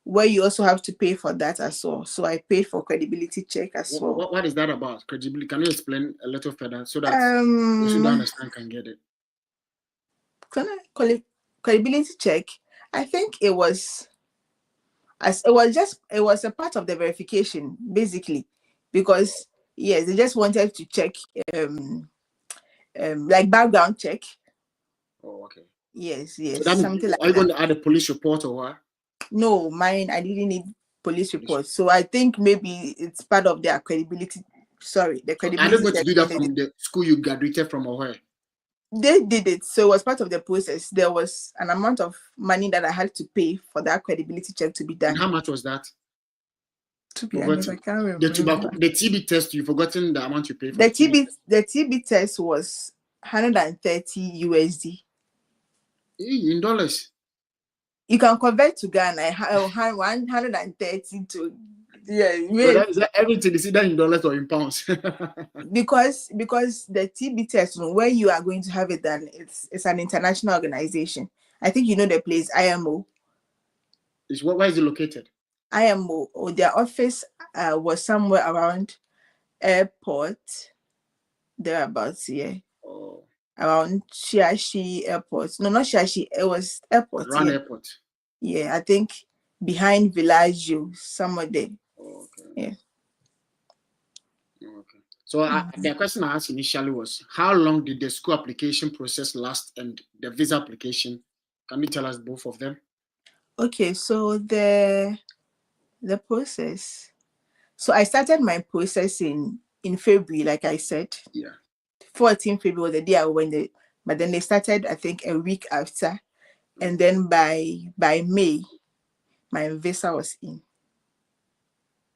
where you also have to pay for that as well. So I paid for credibility check as well. What is that about? Credibility? Can you explain a little further so that those who don't understand can get it? Credibility check, I think it was a part of the verification, basically, because Yes, they just wanted to check like background check. Oh, okay. Yes, So that means, something like are you that. going to add a police report or what? No, mine, I didn't need police report. So I think maybe it's part of their credibility. Sorry, the So are they credibility going to check. do that from the school you graduated from or where? They did it. So it was part of the process. There was an amount of money that I had to pay for that credibility check to be done. And how much was that? To be honest, I can't remember. The TB test, you've forgotten the amount you paid for the TB test was 130 USD. In dollars. You can convert to Ghana 130 to So is that everything is either in dollars or in pounds? because the TB test, where you are going to have it done, it's an international organization. I think you know the place, IMO. Where is it located? IMO, or their office was somewhere around airport, thereabouts here. Oh. Around Shiashi Airport. No, not Shiashi. It was airport. Around airport. Yeah, I think behind Villaggio, somewhere there. Oh, okay. Yeah. Okay. So the question I asked initially was, how long did the school application process last and the visa application? Can you tell us both of them? Okay, so the process. So I started my process in February, like I said. Yeah. 14 February was the day I went, but then they started, I think, a week after. And then by May, my visa was in.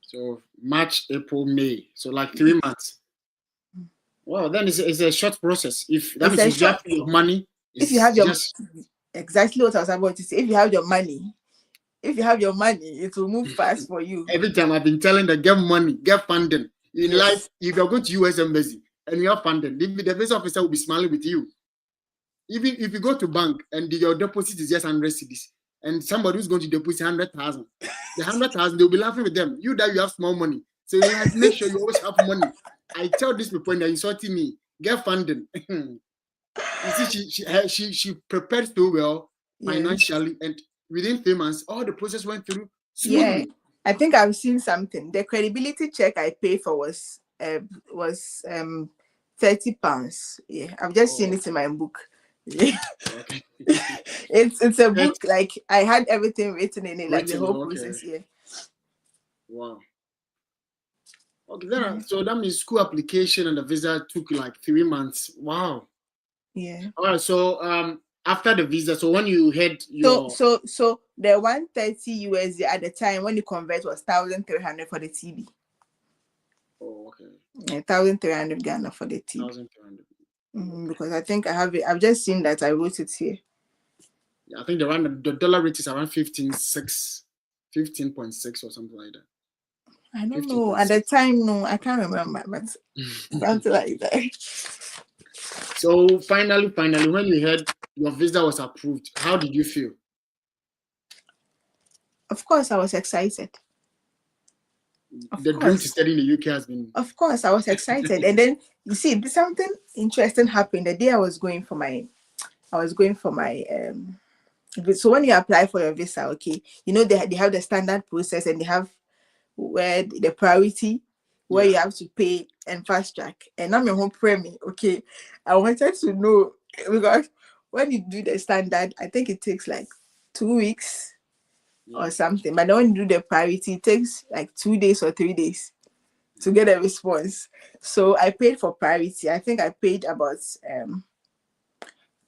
So March, April, May. So like 3 months. Well, then it's a short process. If that means you have your money. If you have exactly what I was about to say. If you have your money, it will move fast for you. Every time I've been telling them, get money, get funding. In life, if you're going to US Embassy and you have funding, the visa officer will be smiling with you. Even if you go to bank and your deposit is just 100 cedis, and somebody who's going to deposit 100,000, the 100,000, they'll be laughing with them. You have small money, so you have to make sure you always have money. I tell these people, and they're insulting me, get funding. You see, she prepared so well financially, and within 3 months, all the process went through smoothly. Yeah, I think I've seen something. The credibility check I paid for was 30 pounds. Yeah, I've just seen it in my book. Yeah. Okay. it's a book, like I had everything written in it, like the whole process. Yeah. Wow. Okay, so that means school application and the visa took like 3 months. Wow. Yeah. All right. So after the visa, so when you had your so the 130 USD at the time when you convert was 1,300 for the TB. Oh, okay. Yeah, 1,300 Ghana for the TB. 1,300. Because I think I have it. I've just seen that. I wrote it here. Yeah, I think the dollar rate is around 15.6 or something like that. I don't know. At the time, no, I can't remember, but something like that. So finally, when you heard your visa was approved, how did you feel? Of course, I was excited. The dream to study in the UK has been. Of course, I was excited, and then you see, something interesting happened the day I was going for my. So when you apply for your visa, okay, you know they have the standard process and they have where the priority where you have to pay and fast track. And I'm your home premier. Okay, I wanted to know because when you do the standard, I think it takes like 2 weeks or something. But then when you do the priority, it takes like 2 days or 3 days to get a response. So I paid for priority. I think I paid about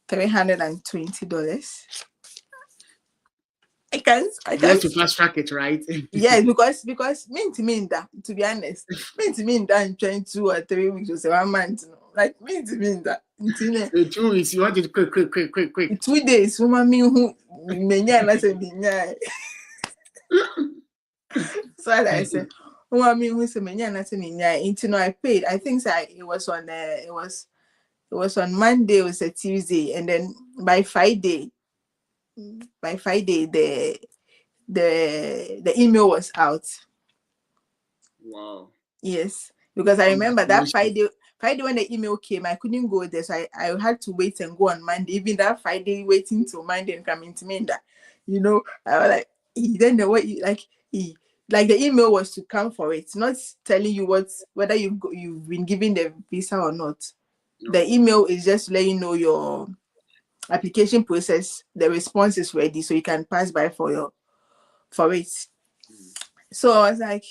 $320. I can't to fast track it, right? Yes, because to be honest, in 2 or 3 weeks or 1 month, like that. 2 weeks, you want it quick. 2 days, so I said, I paid. I think it was on Monday, it was a Tuesday, and then by Friday the email was out. Wow. Yes, because I remember that Friday when the email came, I couldn't go there, so I had to wait and go on Monday. Even that Friday, waiting till Monday and coming to me, that I was like, then the way like the email was to come for it, not telling you whether you've been given the visa or not. No. The email is just letting you know your application process, the response is ready, so you can pass by for it. So I was like,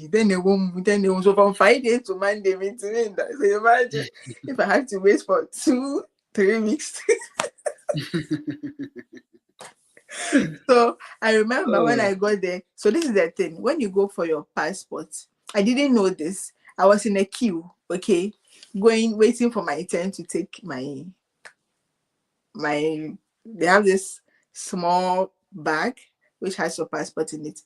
then they won't. So from Friday to Monday, meeting that. So imagine if I had to wait for 2-3 weeks. So I remember when I got there. So this is the thing: when you go for your passport, I didn't know this. I was in a queue, okay, waiting for my turn to take my. They have this small bag which has your passport in it,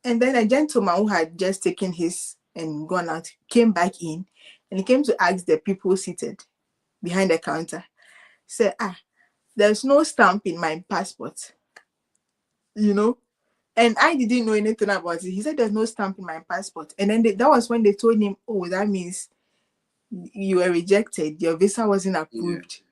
and then a gentleman who had just taken his and gone out came back in, and he came to ask the people seated behind the counter, said, there's no stamp in my passport, and I didn't know anything about it. He said there's no stamp in my passport, and then that was when they told him, oh, that means you were rejected, your visa wasn't approved.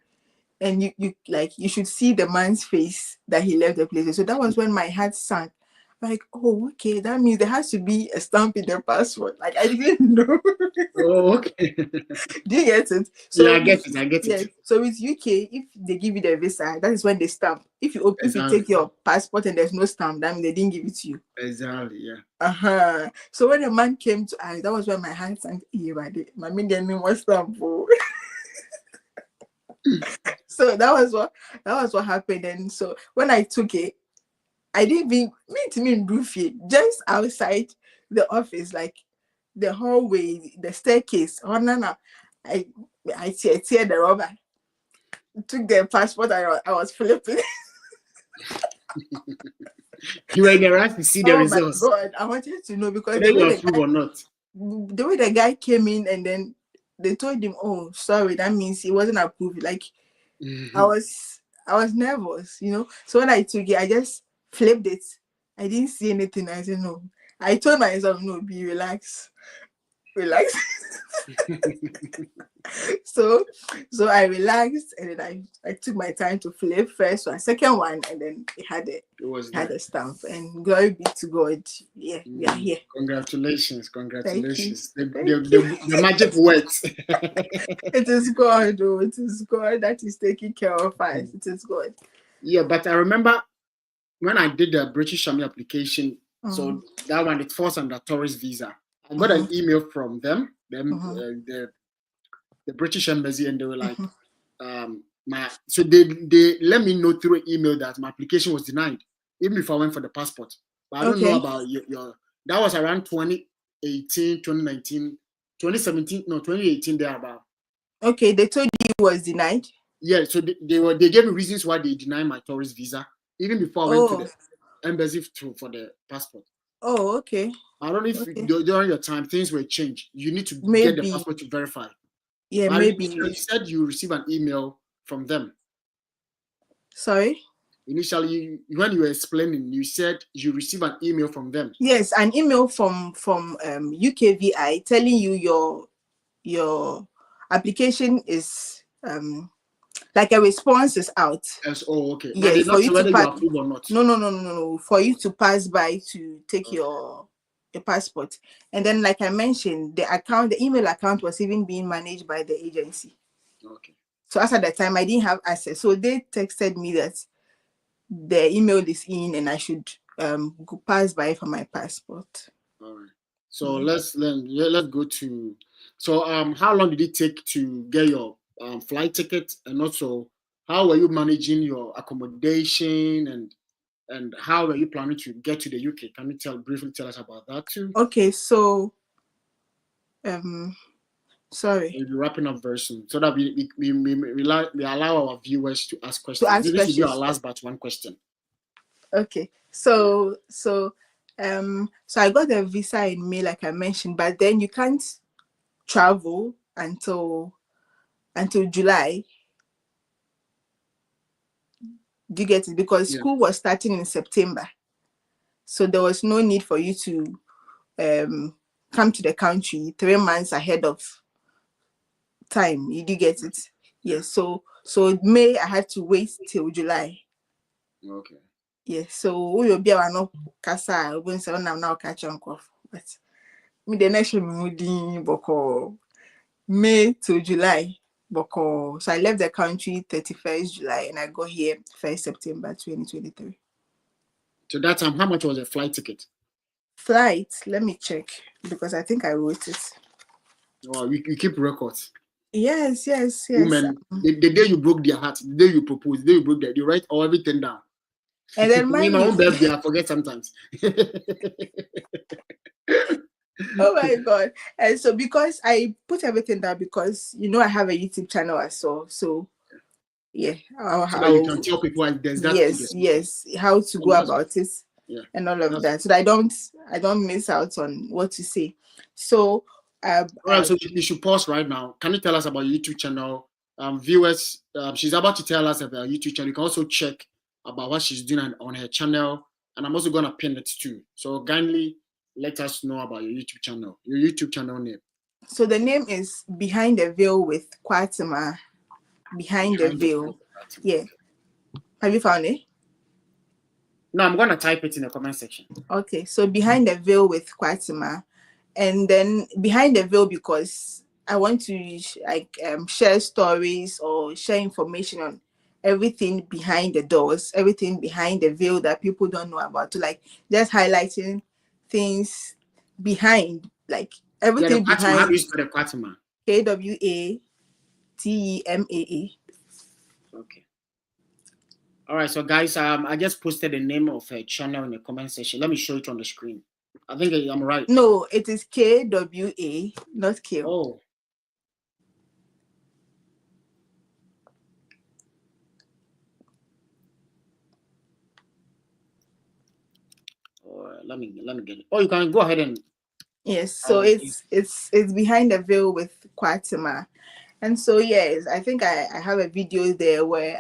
And you should see the man's face that he left the place. So that was when my heart sank. Like, oh, okay, that means there has to be a stamp in the passport. Like, I didn't know. Oh, okay. Do you get it? So yeah, I get it. Yes. So with UK, if they give you the visa, that is when they stamp. If you take your passport and there's no stamp, that means they didn't give it to you. Exactly, yeah. So when the man came to ask, that was when my heart sank. My name was stamp. So that was what happened. And so when I took it, I didn't even meet him in Rufy, just outside the office, like the hallway, the staircase. Oh no, I tear the rubber, took the passport. I was flipping. You were in the rush to see the results. Oh my God, I wanted to know because whether you approve or not. The way the guy came in and then they told him, oh, sorry, that means he wasn't approved. Like, I was nervous, So when I took it, I just flipped it. I didn't see anything. I said, no. I told myself, no, be relaxed. So I relaxed, and then I took my time to flip first one, second one, and then it had a stamp. And glory be to God. Yeah, we are here. Congratulations. Thank you. The magic words. It is God, oh, it is God that is taking care of us. It is God. Yeah, but I remember when I did the British Army application, so that one, it falls under tourist visa. I got an email from them, the British Embassy, and they were like, so they let me know through an email that my application was denied, even if I went for the passport. But I don't know about your that was around 2018, 2019, 2017, no, 2018 thereabout. Okay, they told you it was denied? Yeah, so they gave me reasons why they denied my tourist visa, even before I went to the embassy for the passport. Oh, okay. I don't know if during your time things were changed. You need to get the passport to verify. Yeah, maybe. You said you received an email from them. Sorry? Initially, when you were explaining, you said you received an email from them. Yes, an email from UKVI telling you your application is like a response is out. Yes. Oh, okay. Yes, for you to pass or not. No. For you to pass by to take your passport. And then, like I mentioned, the email account was even being managed by the agency. Okay. So as at that time, I didn't have access. So they texted me that the email is in and I should pass by for my passport. All right. So let's go to. So how long did it take to get your flight ticket, and also how were you managing your accommodation and how were you planning to get to the UK? Can you briefly tell us about that too? Okay, so sorry. We'll be wrapping up very soon so that we allow our viewers to ask questions. This will be our last but one question. Okay, so I got the visa in May, like I mentioned, but then you can't travel until July. Do you get it? Because school was starting in September, so there was no need for you to come to the country 3 months ahead of time. You do get it? Yes. So May I had to wait till July. Okay. Yes. So we will be around Kasa, when say I'm now catch on. But me the next moody boko May to July boko. So I left the country 31st July and I got here 1st September 2023. So that time, how much was the flight ticket? Flight, let me check because I think I wrote it. Oh, you keep records. Yes. Women, the day you broke their heart, the day you proposed, the day you broke their, you write all everything down. And then Me, my own birthday, I forget sometimes. Oh my God. And so because I put everything down because I have a YouTube channel I saw. So yeah. So that you can tell people there's that. Yes. How to go about it. Yeah. And all of that. So that I don't miss out on what to say. So all right, so you should pause right now. Can you tell us about your YouTube channel? Viewers, she's about to tell us about YouTube channel. You can also check about what she's doing on her channel. And I'm also gonna pin it too. So kindly let us know about your YouTube channel. Your YouTube channel name. So the name is Behind the Veil with Kwatima. Behind the Veil. Yeah. Have you found it? No, I'm gonna type it in the comment section. Okay, so Behind the Veil with Kwatima. And then Behind the Veil because I want to share stories or share information on everything behind the doors, everything behind the veil that people don't know about. To just highlighting things behind, like everything behind. How do you spell the Kwatima? Kwatemaa. Okay. All right, so guys, I just posted the name of her channel in the comment section. Let me show it on the screen. I think I'm right. No, it is KWA, not K. Oh. Let me get it. Oh, you can go ahead and. Yes, so it's Behind the Veil with Kwatima. And so yes, I think I have a video there where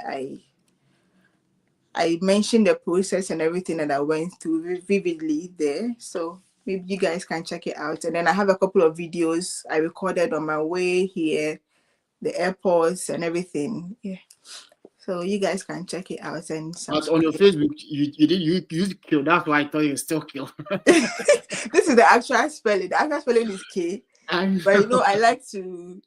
I mentioned the process and everything that I went through vividly there. So maybe you guys can check it out. And then I have a couple of videos I recorded on my way here, the airports and everything. Yeah. So you guys can check it out and but on your Facebook, you used kill. That's why I thought you still kill. This is the actual spelling. The actual spelling is K. But I like to.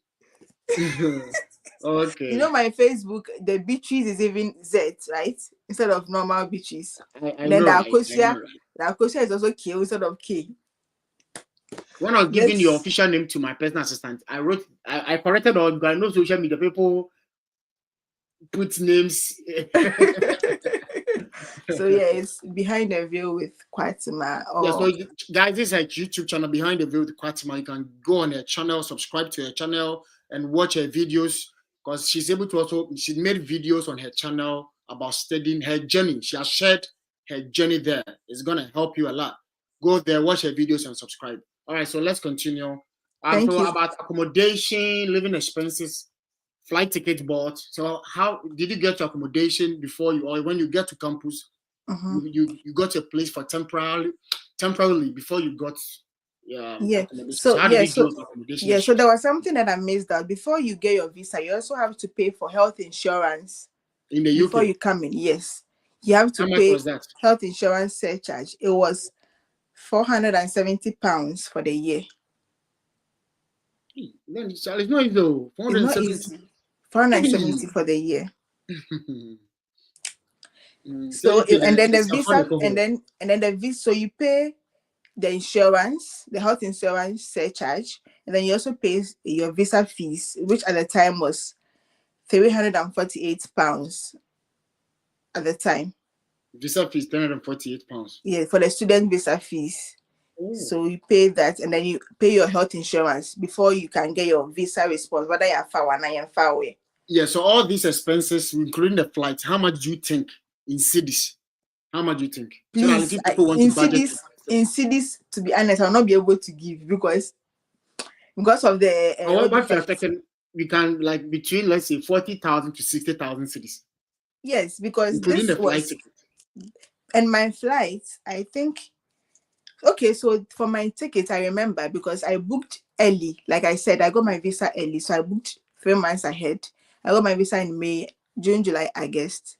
Okay. My Facebook, the Beatrice is even Z, right? Instead of normal Beatrice. Then the Akosia is also K instead of K. When I was giving your official name to my personal assistant, I corrected all, but I know social media people put names. So yeah, it's Behind the Veil with Kwatima. Yeah, so guys, this is a YouTube channel, Behind the Veil with Kwatima. You can go on her channel, subscribe to her channel, and watch her videos because she's able to she made videos on her channel about studying her journey. She has shared her journey there. It's gonna help you a lot. Go there, watch her videos, and subscribe. All right, so let's continue. Thank you. About accommodation, living expenses, flight ticket bought. So how did you get your accommodation before or when you get to campus? Mm-hmm. You got a place for temporarily before you got So there was something that I missed out. Before you get your visa, you also have to pay for health insurance in the UK before you come in. Yes, you have to pay health insurance surcharge. It was £470 for the year. It's not easy though. 470 for the year. So and then the visa and then the visa. So you pay the insurance, the health insurance surcharge, and then you also pay your visa fees, which at the time was £348 at the time. Visa fees £348. Yeah, for the student visa fees. Oh. So you pay that, and then you pay your health insurance before you can get your visa response, whether you're far or far away. Yeah, so all these expenses, including the flights, how much do you think in cedis? How much do you think? Please, in cedis, to be honest, I'll not be able to give because of the. We can between let's say 40,000 to 60,000 cedis. Yes, because including the flight ticket. And my flights, I think. Okay, so for my ticket, I remember because I booked early. Like I said, I got my visa early, so I booked 3 months ahead. I got my visa in May, June, July, August.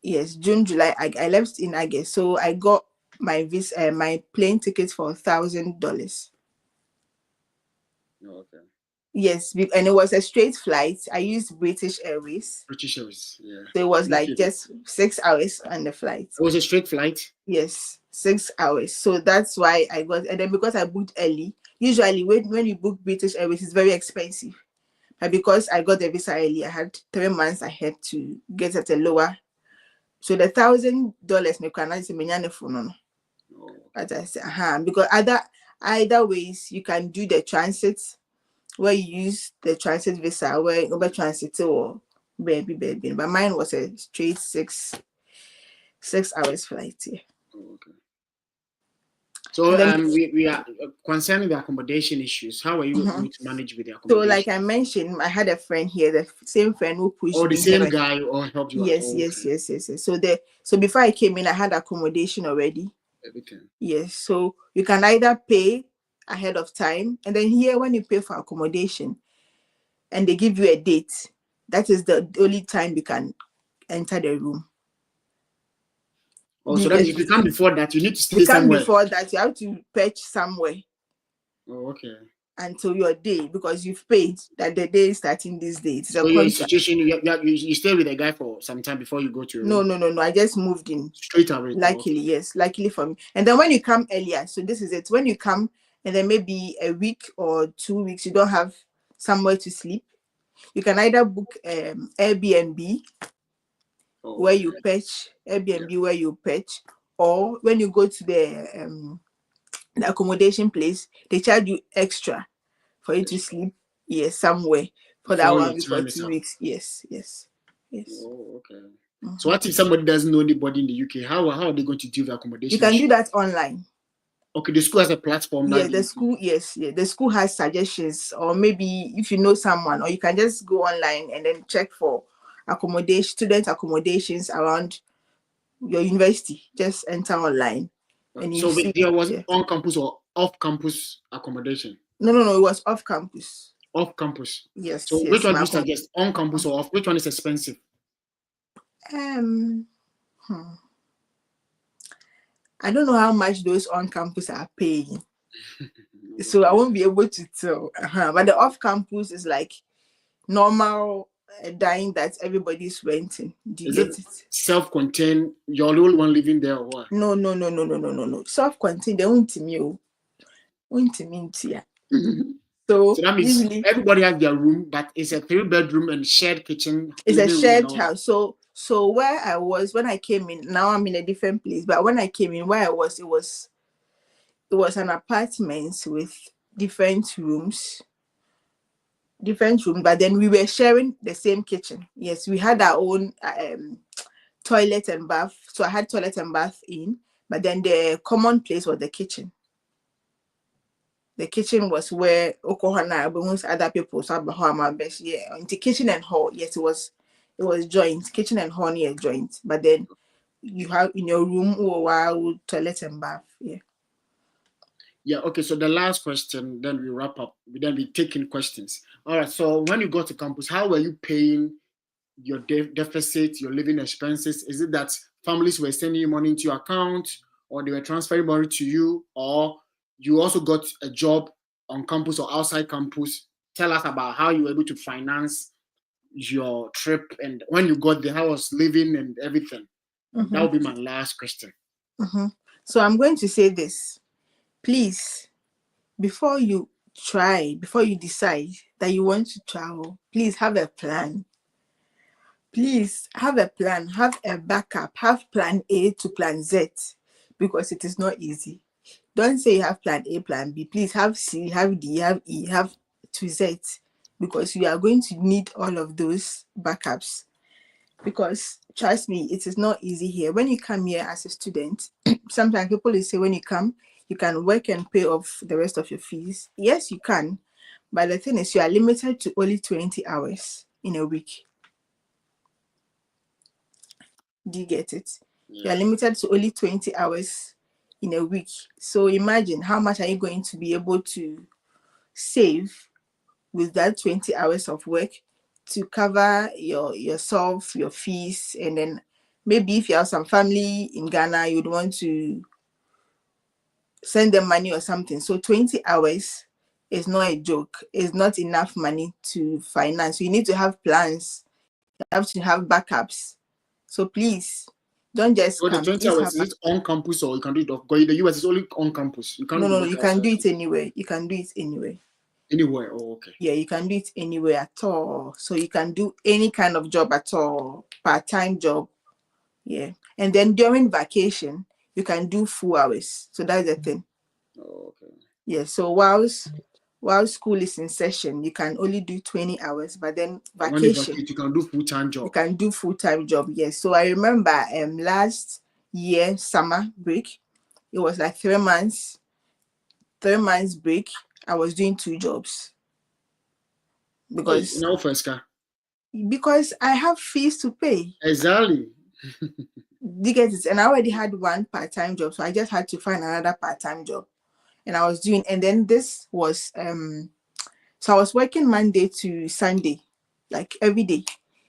Yes, June, July. I left in August, so I got my my plane ticket for $1,000. Okay. Yes, and it was a straight flight. I used British Airways, British Airways, yeah. so it was like Okay. just 6 hours on the flight. It was a straight flight. Yes, 6 hours. So that's why I got, and then because I booked early. Usually, when you book British Airways, it's very expensive. But because I got the visa early, I had 3 months ahead to get at a lower. So the $1,000 me can say me no. As I said, because either ways you can do the transit where you use the transit visa where over transit or baby. But mine was a straight 6 hours flight. Yeah. Okay. So Then, we are concerning the accommodation issues. How are you able to manage with the so accommodation? like I mentioned, I had a friend here, the same friend who pushed or the me same here. guy or helped you out? Yes, yes. So before I came in, I had accommodation already. Everything. Yes. So you can either pay ahead of time, and then here when you pay for accommodation and they give you a date, that is the only time you can enter the room. Oh, so that if you come before that, you need to stay You come somewhere. before that, you have to perch somewhere Oh, okay. until your day, because you've paid that the day is starting this day. It's So a your contract. situation, you stay with a guy for some time before you go to your room? No. I just moved in. Straight away. Luckily, yes. Luckily for me. And then when you come earlier, so this is it. When you come and then maybe a week or 2 weeks, you don't have somewhere to sleep, you can either book Airbnb where you perch, where you perch, or when you go to the accommodation place, they charge you extra for you to sleep, yes, somewhere for that 1 week or 2 weeks. Yes. Oh, okay. So what if somebody doesn't know anybody in the UK? How are they going to do the accommodation? You can do that online. Okay, the school has a platform. Yeah, the school, the school has suggestions, or maybe if you know someone, or you can just go online and then check for student accommodations around your university. Just enter online, and you so see. There was on campus or off campus accommodation? No, it was off campus. Off campus. Yes. So which one do you suggest? On campus or off? Which one is expensive? I don't know how much those on campus are paying. So I won't be able to tell. But the off campus is like normal dining that everybody's renting. Do you get it? Self-contained? You're the only one living there or what? No. Self-contained, they won't me. So that means everybody has their room, but it's a 3-bedroom and shared kitchen. It's a shared house. So where I was when I came in, now I'm in a different place. But when I came in, where I was, it was an apartment with different rooms. But then we were sharing the same kitchen. Yes, we had our own toilet and bath. So I had toilet and bath in, but then the common place was the kitchen. The kitchen was where other people into kitchen and hall. Yes, it was joint. Kitchen and hall near joint. But then you have in your room toilet and bath. Yeah, okay. So the last question, then we wrap up. Then we taking questions. All right. So when you got to campus, how were you paying your deficit, your living expenses? Is it that families were sending you money into your account, or they were transferring money to you, or you also got a job on campus or outside campus? Tell us about how you were able to finance your trip, and when you got there, how was living and everything. That would be my last question. So I'm going to say this. Please, before you decide that you want to travel, please have a plan. Please have a plan, have a backup, have plan A to plan Z, because it is not easy. Don't say you have plan A, plan B. Please have C, have D, have E, have to Z, because you are going to need all of those backups. Because trust me, it is not easy here. When you come here as a student, sometimes people will say when you come, you can work and pay off the rest of your fees. Yes, you can. But the thing is, you are limited to only 20 hours in a week. Do you get it? Yeah. You are limited to only 20 hours in a week. So imagine how much are you going to be able to save with that 20 hours of work to cover yourself, your fees, and then maybe if you have some family in Ghana, you'd want to send them money or something. So 20 hours is not a joke. It's not enough money to finance. You need to have plans. You have to have backups. So please, don't just So the come. 20 Please hours, is it on campus or you can do it off? Because the US is only on campus. You can't no, work you can outside do it campus. anywhere. You can do it anywhere. Anywhere. Oh, okay. Yeah, you can do it anywhere at all. So you can do any kind of job at all, part-time job. Yeah. And then during vacation, you can do full hours. So that's the thing. Oh, okay. Yeah. So while school is in session, you can only do 20 hours, but then When you vacation, vacate, you can do full-time you job. can do full-time job. Yes. So I remember last year summer break, it was like 3 months break. I was doing 2 jobs because I have fees to pay. Exactly. You get it? And I already had one part-time job, so I just had to find another part-time job. And I was doing, and then this was so I was working Monday to Sunday, like every day.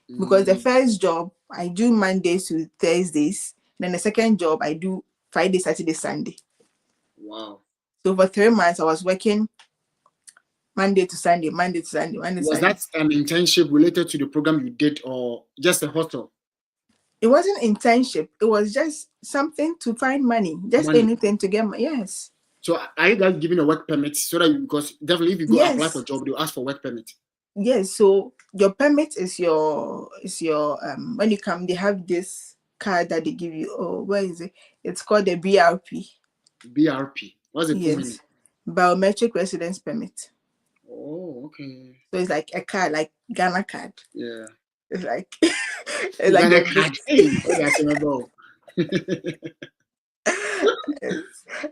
Because the first job I do Mondays to Thursdays, then the second job I do Friday, Saturday, Sunday. Wow. So for 3 months I was working Monday to Sunday, Monday to Sunday, Monday to Sunday. Was that an internship related to the program you did or just a hostel? It wasn't internship. It was just something to find money. Just anything to get money. Yes. So are you guys giving a work permit so that because definitely if you go apply for a job, they'll ask for work permit? Yes. So your permit is your when you come, they have this card that they give you. Oh, where is it? It's called the BRP. BRP. What's the full meaning? Biometric residence permit. Oh, okay. So it's like a card, like Ghana card. Yeah. It's like it's like Ghana card. Hey, that's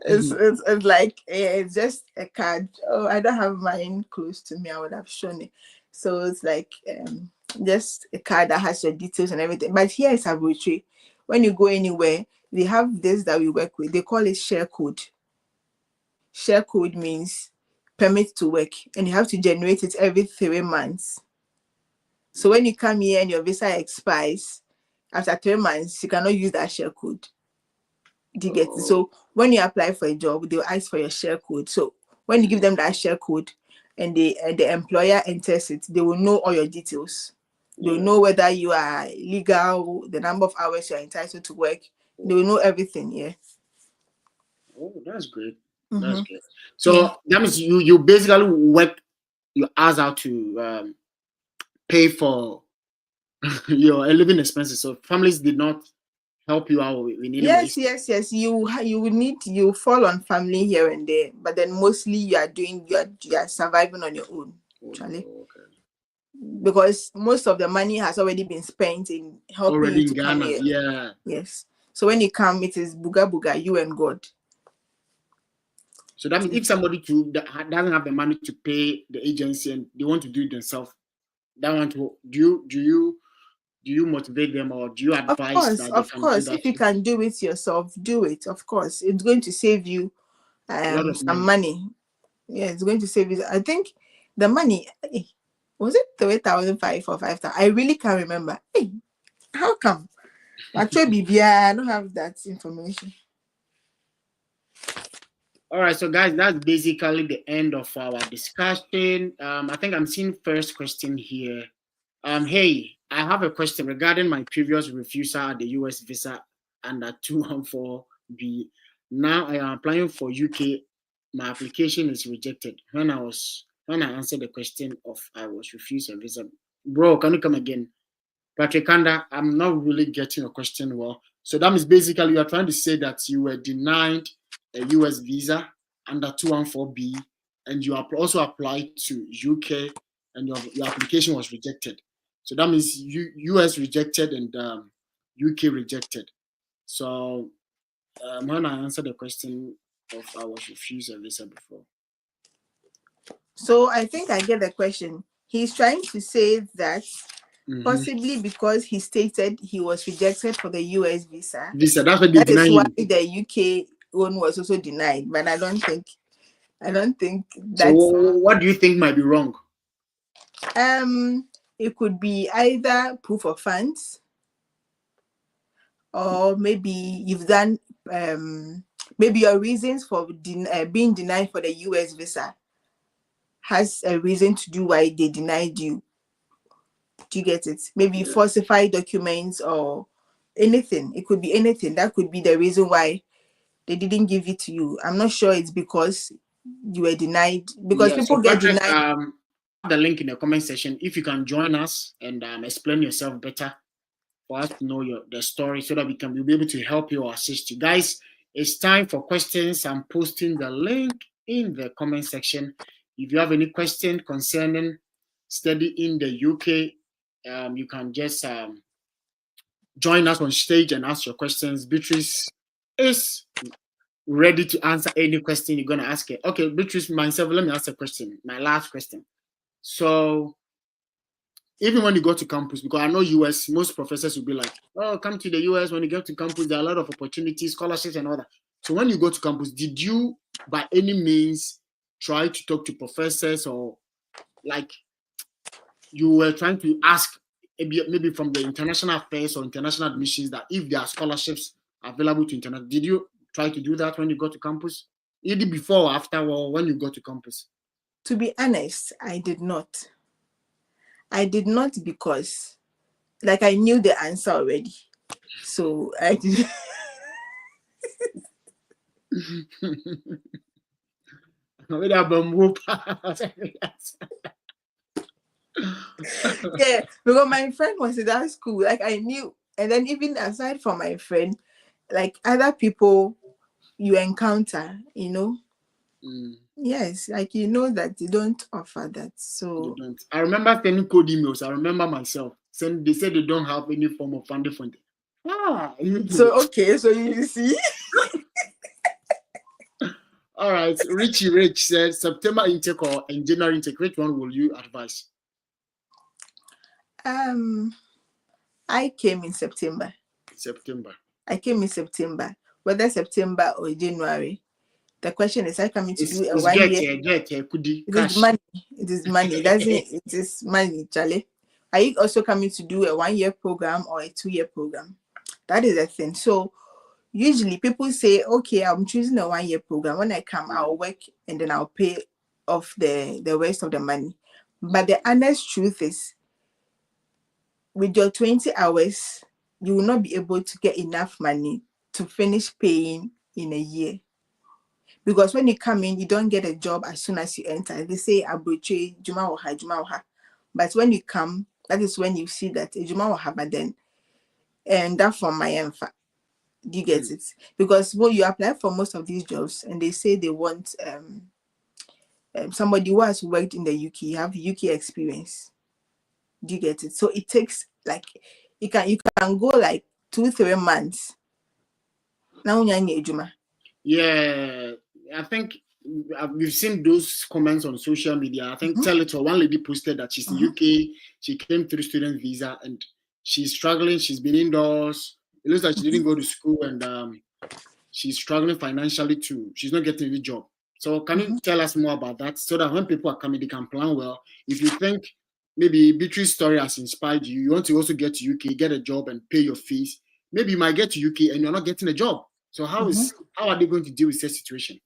it's like it's just a card. Oh, I don't have mine close to me. I would have shown it. So it's like just a card that has your details and everything. But here is Abuchi. When you go anywhere, they have this that we work with. They call it share code. Share code means permit to work, and you have to generate it every 3 months. So when you come here and your visa expires after 3 months, you cannot use that share code. Do you get it? So when you apply for a job, they'll ask for your share code. So when you give them that share code and the employer enters it, they will know all your details. They will know whether you are legal, the number of hours you are entitled to work. They will know everything. Yeah. Oh, that's great. That's great. So that means you basically work your ass out to pay for your living expenses. So families did not help you out with any ways. Yes. You would need, you fall on family here and there, but then mostly you are surviving on your own. Actually. Because most of the money has already been spent in helping you to come here. Yeah. Yes. So when you come, it is buga, you and God. So that means if somebody doesn't have the money to pay the agency and they want to do it themselves, do you motivate them or do you advise that they can do that? If you can do it yourself, do it. Of course, it's going to save you some money. Yeah, it's going to save you. I think the money was it 3,500 or 5,000? I really can't remember. Hey, how come? Actually, I don't have that information. All right, so guys, that's basically the end of our discussion. I think I'm seeing first question here. Hey, I have a question regarding my previous refusal at the US visa under 214B. Now I am applying for UK. My application is rejected. When I answered the question of I was refused a visa. Bro, can you come again? Patrick Kanda, I'm not really getting your question well. So that means basically you are trying to say that you were denied a US visa under 214B and you also applied to UK and your application was rejected. So that means US rejected and UK rejected. So when I answered the question of I was refused a visa before. So I think I get the question. He's trying to say that possibly because he stated he was rejected for the US visa. That's why they denied him. The UK one was also denied, but I don't think that. So what do you think might be wrong? It could be either proof of funds, or maybe you've done maybe your reasons for being denied for the US visa has a reason to do why they denied you. Do you get it? Maybe falsify documents or anything. It could be anything. That could be the reason why they didn't give it to you. I'm not sure it's because you were denied, because people get denied. I'll have the link in the comment section. If you can join us and explain yourself better for us to know the story, so that we'll be able to help you or assist you. Guys, it's time for questions. I'm posting the link in the comment section. If you have any question concerning study in the UK, you can just join us on stage and ask your questions. Beatrice is ready to answer any question you're going to ask her. Okay, Beatrice, myself, let me ask a question. My last question. So, even when you go to campus, because I know US, most professors will be like, oh, come to the US. When you get to campus, there are a lot of opportunities, scholarships, and all that. So when you go to campus, did you, by any means, try to talk to professors, or like you were trying to ask maybe from the international affairs or international admissions that if there are scholarships available to international, did you try to do that when you go to campus? Either before or after, or when you go to campus? To be honest, I did not. I did not because, like, I knew the answer already. So I did. Yeah, because my friend was in that school. Like, I knew. And then even aside from my friend, like other people you encounter, you know. Yes, like you know that they don't offer that. So I remember sending code emails. I remember myself. They said they don't have any form of funding for it. So okay, so you see. All right, Richie Rich said September intake or in January intake. Which one will you advise? I came in September. I came in September. Whether September or January, the question is, I coming to do a 1 year. It is money. It is money. It is money, Charlie. Are you also coming to do a 1 year program or a 2 year program? That is the thing. So usually people say, okay, I'm choosing a 1 year program. When I come, I'll work and then I'll pay off the rest of the money. But the honest truth is, with your 20 hours, you will not be able to get enough money to finish paying in a year. Because when you come in, you don't get a job as soon as you enter. They say, Abuche, Juma Waha. But when you come, that is when you see that Juma Waha, but then, and that from my empha. Do you get it? Because when you apply for most of these jobs and they say they want somebody who has worked in the UK, have UK experience. Do you get it? So it takes like, you can go like 2-3 months. Now yeah, I think we've seen those comments on social media. I think Teletor, one lady posted that she's in UK, she came through student visa and she's struggling, she's been indoors. It looks like she didn't go to school and she's struggling financially too. She's not getting any job. So can you tell us more about that so that when people are coming, they can plan well? If you think maybe Beatrice's story has inspired you, you want to also get to UK, get a job and pay your fees, maybe you might get to UK and you're not getting a job. So how are they going to deal with this situation?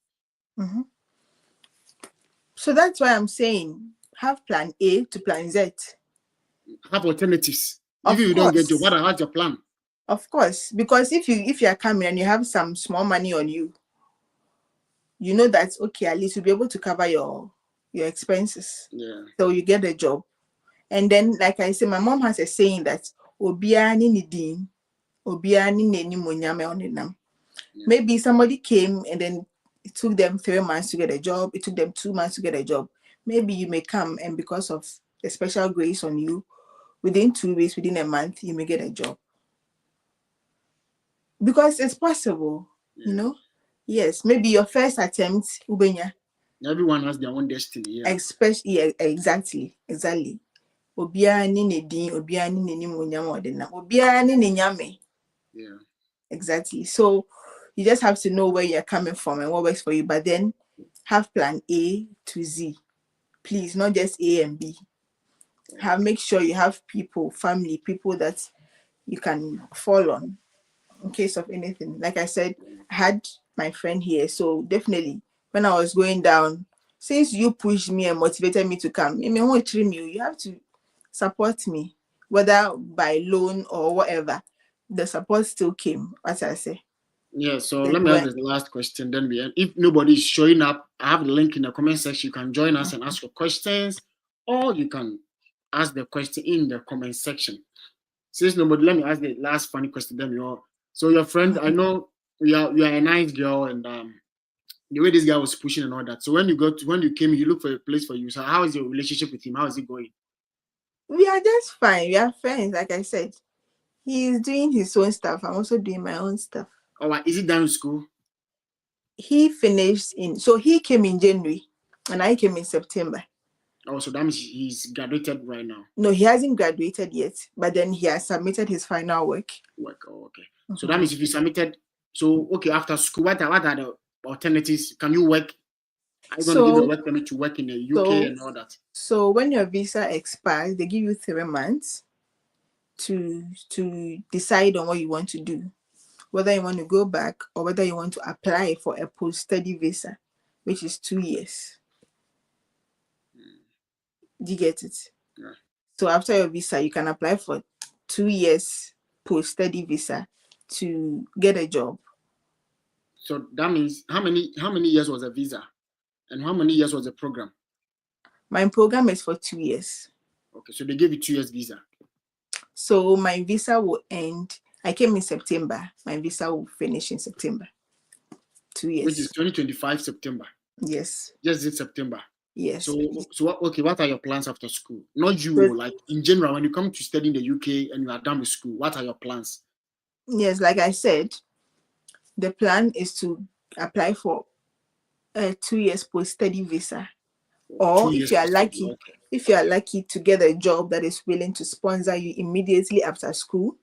So that's why I'm saying have plan A to plan Z. Have alternatives. If you don't get a job, what's your plan? Of course, because if you are coming and you have some small money on you, you know that okay, at least you'll be able to cover your expenses. Yeah. So you get a job. And then, like I said, my mom has a saying that maybe somebody came and then it took them 3 months to get a job, it took them 2 months to get a job. Maybe you may come and because of the special grace on you, within 2 weeks, within a month, you may get a job. Because it's possible, you know. Yes, maybe your first attempt, Ubenya. Everyone has their own destiny. Yeah. Especially, exactly. Yeah. Exactly. So you just have to know where you're coming from and what works for you. But then have plan A to Z. Please, not just A and B. Make sure you have people, family, people that you can fall on. in case of anything. Like I said, I had my friend here, so definitely when I was going down, since you pushed me and motivated me to come, I mean, won't trim you. You have to support me, whether by loan or whatever. The support still came, as I say. Yeah, so Then let me ask the last question. Then we end. If nobody is showing up, I have the link in the comment section. You can join us and ask your questions, or you can ask the question in the comment section. Since nobody, let me ask the last funny question. Then we all. So your friend, I know you are a nice girl, and the way this guy was pushing and all that. So when you came, you look for a place for you. So how is your relationship with him? How is it going? we are just fine. We are friends, like I said. He is doing his own stuff. I'm also doing my own stuff. All right, is he done with school? He finished so he came in January and I came in September. Oh, so that means he's graduated right now. No, he hasn't graduated yet, but then he has submitted his final work. Oh, okay. So that means if you submitted, after school, what are the alternatives? Can you work? Are you going to give you a work permit to work in the UK and all that? So when your visa expires, they give you 3 months to decide on what you want to do, whether you want to go back or whether you want to apply for a post-study visa, which is 2 years. Do you get it? Yeah. So after your visa, you can apply for 2 years post-study visa to get a job. So that means how many years was the visa, and how many years was the program? My program is for 2 years. Okay, so they gave you 2 years visa. So my visa will end. I came in September. My visa will finish in September. 2 years. Which is 2025 September. Yes. Just in September. Yes. So what are your plans after school? Not you, like in general, when you come to study in the UK and you are done with school, what are your plans? Yes, like I said, the plan is to apply for a 2 years post-study visa. Or if you are lucky to get a job that is willing to sponsor you immediately after school,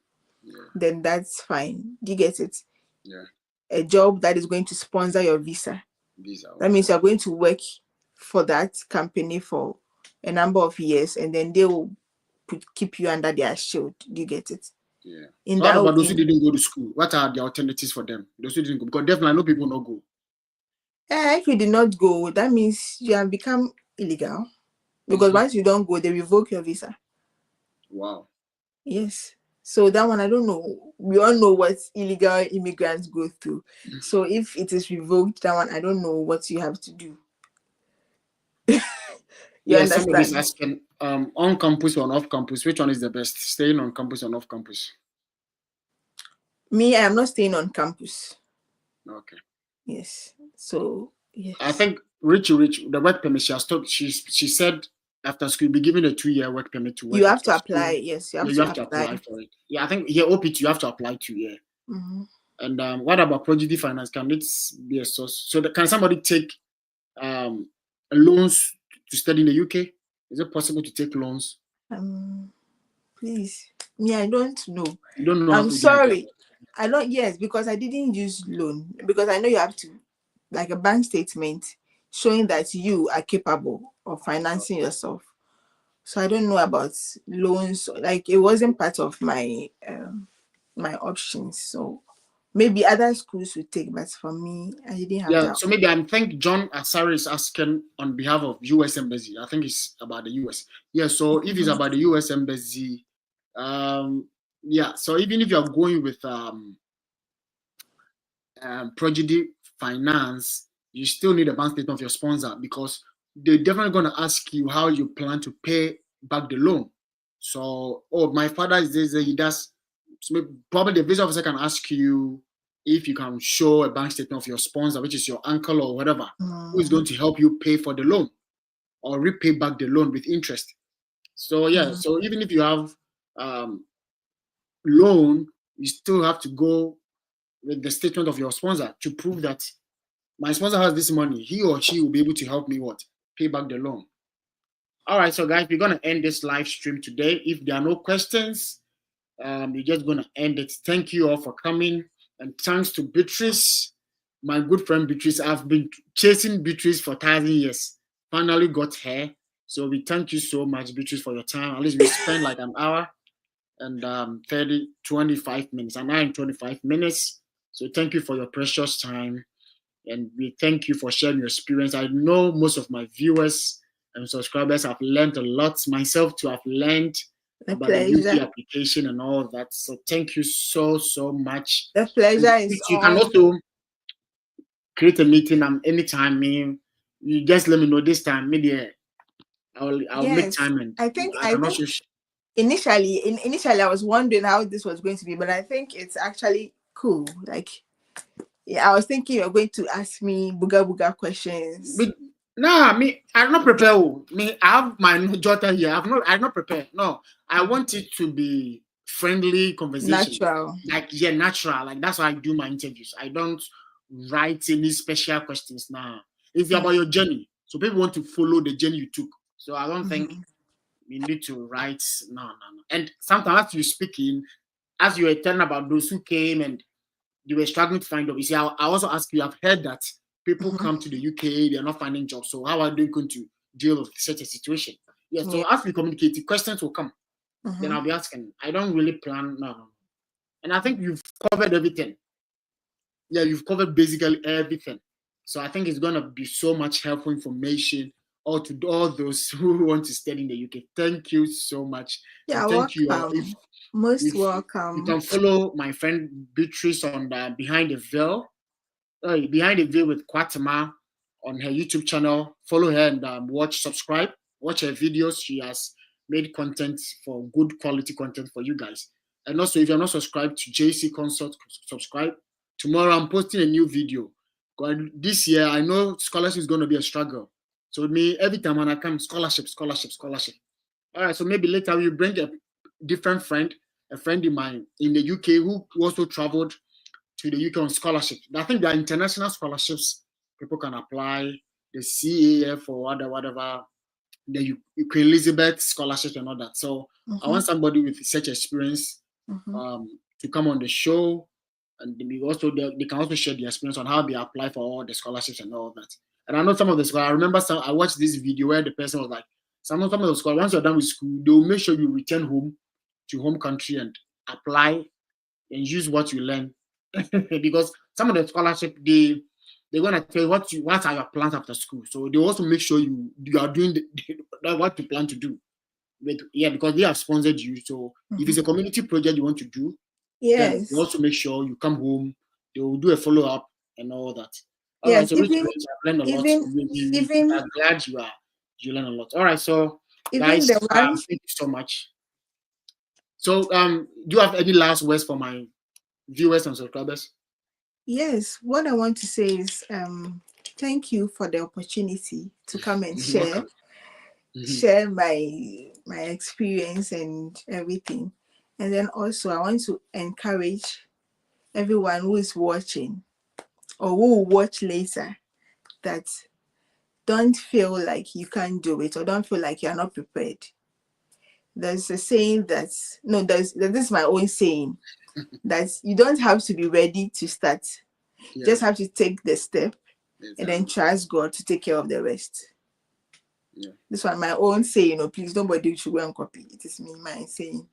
then that's fine. Do you get it? Yeah. A job that is going to sponsor your visa. That means you're going to work for that company for a number of years, and then they will keep you under their shield. Do you get it? Yeah. What about those who didn't go to school? What are the alternatives for them? Those who didn't go, because definitely I know people not go. If you did not go, that means you have become illegal. Because once you don't go, they revoke your visa. Wow. Yes. So that one, I don't know. We all know what illegal immigrants go through. So if it is revoked, that one, I don't know what you have to do. You understand? Somebody's asking, on campus or off campus, which one is the best? Staying on campus or off campus? Me, I am not staying on campus. Okay. Yes. So yes. I think Rich, the work permit she has told, she said after school be given a 2-year work permit to work. You have to apply. Yes, you have to apply for it. Yeah, I think here OPT you have to apply 2 year. And what about Prodigy Finance? Can it be a source? So can somebody take loans to study in the UK? Is it possible to take loans? Please, me, I don't know. You don't know. I'm sorry. I don't. Yes, because I didn't use loan, because I know you have to, like a bank statement showing that you are capable of financing yourself. So I don't know about loans. Like it wasn't part of my my options. So maybe other schools would take, but for me, I didn't have that. So maybe I think John Asari is asking on behalf of US Embassy. I think it's about the US. Yeah, so if it's about the US Embassy, so even if you're going with Prodigy Finance, you still need a bank statement of your sponsor, because they're definitely going to ask you how you plan to pay back the loan. So, my father is this, he does. So probably the visa officer can ask you if you can show a bank statement of your sponsor, which is your uncle or whatever, who is going to help you pay for the loan or repay back the loan with interest. So so even if you have loan, you still have to go with the statement of your sponsor to prove that my sponsor has this money. He or she will be able to help me pay back the loan. All right, so guys, we're gonna end this live stream today. If there are no questions, we're just gonna end it. Thank you all for coming, and thanks to Beatrice, my good friend Beatrice. I've been chasing Beatrice for 1,000 years. Finally got her. So we thank you so much, Beatrice, for your time. At least we spent like an hour. and 25 minutes. An hour and 25 minutes. So thank you for your precious time. And we thank you for sharing your experience. I know most of my viewers and subscribers have learned a lot. Myself too, have learned The about the UK pleasure. application and all of that. So thank you so much. The pleasure And is you can all. also create a meeting anytime. You just let me know this time. Maybe I'll make Yes, time, and I think I can also. initially I was wondering how this was going to be, but I think it's actually cool. Like, yeah, I was thinking you're going to ask me booga questions. I'm not prepared. I have my daughter here. I'm not prepared. No, I want it to be friendly conversation. Natural. Like, yeah, natural. Like, that's how I do my interviews. I don't write any special questions now. It's about your journey. So people want to follow the journey you took. So I don't think we need to write. No. And sometimes as you're speaking, as you were telling about those who came and they were struggling to find jobs. You see, I also ask you, I've heard that people come to the UK, they're not finding jobs. So how are they going to deal with such a situation? Yeah, so as we communicate, the questions will come. Then I'll be asking. I don't really plan, no. And I think you've covered everything. Yeah, you've covered basically everything. So I think it's going to be so much helpful information all to all those who want to study in the UK. Thank you so much. Yeah, And thank you. welcome. Most If welcome. you can follow my friend Beatrice on Behind the Veil. Behind the Veil with Kwatima on her YouTube channel. Follow her and subscribe, watch her videos. She has made content for good quality content for you guys. And also, if you're not subscribed to JC Consult, subscribe. Tomorrow, I'm posting a new video. This year, I know scholarship is going to be a struggle. So every time when I come, scholarship. All right, so maybe later we bring a different friend, a friend of mine in the UK who also traveled to the UK on scholarship. I think there are international scholarships people can apply, the CAF or whatever, the Queen Elizabeth scholarship and all that. So I want somebody with such experience to come on the show, and they can also share their experience on how they apply for all the scholarships and all that. And I know some of the scholars. I remember I watched this video where the person was like, some of the scholars, once you're done with school, they will make sure you return home to home country and apply and use what you learn. Because some of the scholarship they're gonna tell you what are your plans after school. So they also make sure you are doing what you plan to do. But yeah, because they have sponsored you. So if it's a community project you want to do, then they also make sure you come home. They will do a follow up and all that. All right, so I've learned a lot. I'm glad you learn a lot. All right, so guys, thank you so much. So do you have any last words for my viewers and subscribers? Yes, what I want to say is thank you for the opportunity to come and share my experience and everything. And then also I want to encourage everyone who is watching or who will watch later that don't feel like you can't do it or don't feel like you're not prepared. There's a saying this is my own saying, that you don't have to be ready to start. You just have to take the step and then trust God to take care of the rest. Yeah. This one, my own saying, please nobody should go and copy. It is me, my saying.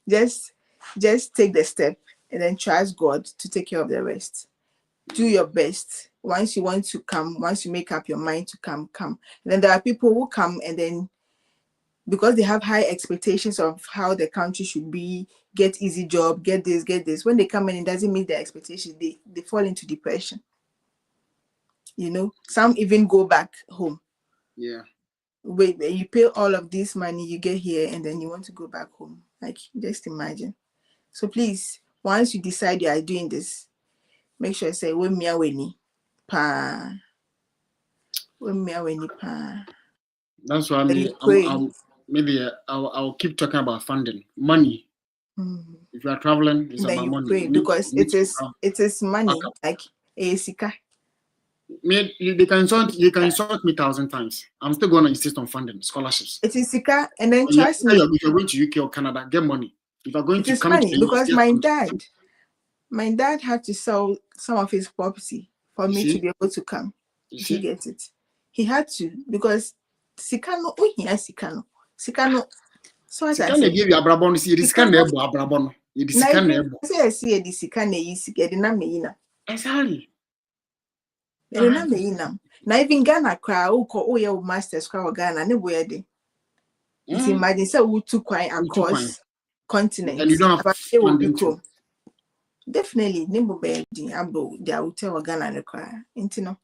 Just take the step and then trust God to take care of the rest. Do your best. Once you want to come, once you make up your mind to come. And then there are people who come and then because they have high expectations of how the country should be, get easy job, get this. When they come in, it doesn't meet their expectations. They fall into depression. Some even go back home. Yeah. Wait, you pay all of this money, you get here, and then you want to go back home. Like, just imagine. So please, once you decide you are doing this, make sure you say, "We me aweni pa, we me aweni pa." That's why I'll keep talking about funding, money. If you are traveling, it's then about money. Pray, because it is money, like Esika. They can insult me 1,000 times. I'm still going to insist on funding scholarships. It is Sika, and then trust me. If you're going to UK or Canada, get money. If you're going to come money, because my dad had to sell some of his property for me to be able to come. You get it? He had to, because Sikano, Sikano. So what I Sika na say, bi abrabon si di sika na ebo abrabon no. Ye di sika na ebo. say see the sika na yi sika de na me na. Exactly. De na me na. Na even Ghana cry o ye masters cry Ghana ne boy de. It's imagine say we took quite across continents. And you don't have funding to. Definitely, nimbo be di abo the hotel Ghana ne cry. Intino.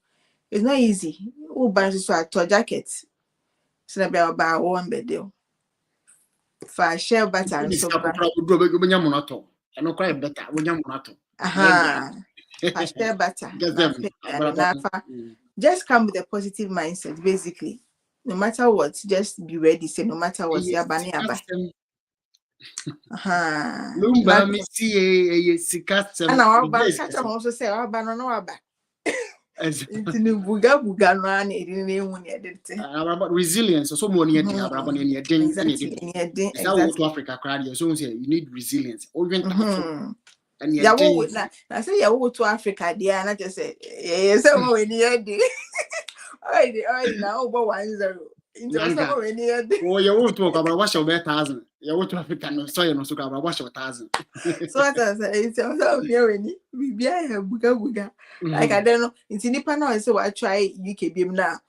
It's not easy. O buy so a jacket. So na be about one bed. For share butter and so And no cry better when you monato. for share butter. Just come with a positive mindset, basically. No matter what, just be ready. Say no matter what, you're banning about. Lumba mi see a sikasem. And our bank catcher also say our banner no about. Buga no and it didn't about resilience. So money about in your ding. Exactly. To Africa crowd. So you need resilience. And yeah, I say yeah, to Africa, dear, and I just say yes, I'm when you're already now over 1-0. Oh, you won't talk about what's your 1,000. You won't to Africa, no, so you know, so about what's your 1,000. So what I say, it's also we be a buga. Like I don't know, it's in the panel. So I try UK beam now.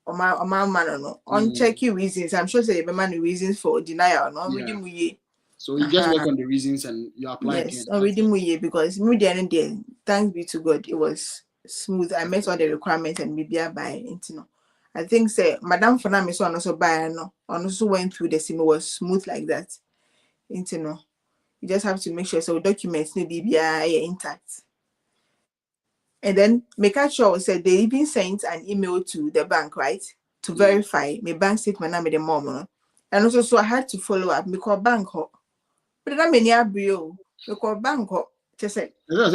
Or my man, no, on checky reasons. I'm sure say the man reasons for denial. No, reading we. So you just work on the reasons and you apply. Yes, already we because media and day. Thanks be to God, it was smooth. I met all the requirements and maybe by intino. I think say Madam Fanami so also by no, also went through the sim was smooth like that. Intino. You just have to make sure so documents need be intact. And then make sure said they even sent an email to the bank, right? To verify my bank statement and the mom. And also so I had to follow up because bank ho. But that many abrio because bank ho just say yes,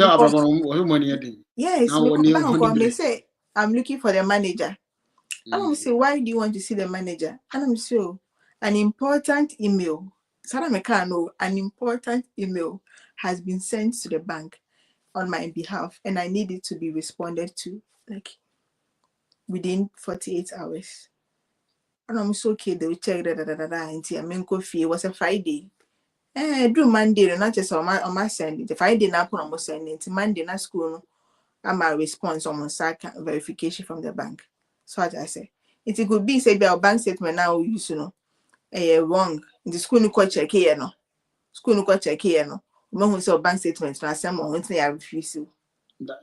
bank may say I'm looking for the manager. And I'm say, why do you want to see the manager? And I'm so an important email. Sarah Mekano, an important email has been sent to the bank on my behalf, and I need it to be responded to like within 48 hours. And I'm so okay, they'll check until I mean coffee. It was a Friday. Do Monday, not just on my send the Friday now put on send it Monday na school. I'm a response on second verification from the bank. So as I say, it could be say our bank statement now use wrong. The school no check here no. School no check here no. When we say bank statement, na some on when I refuse.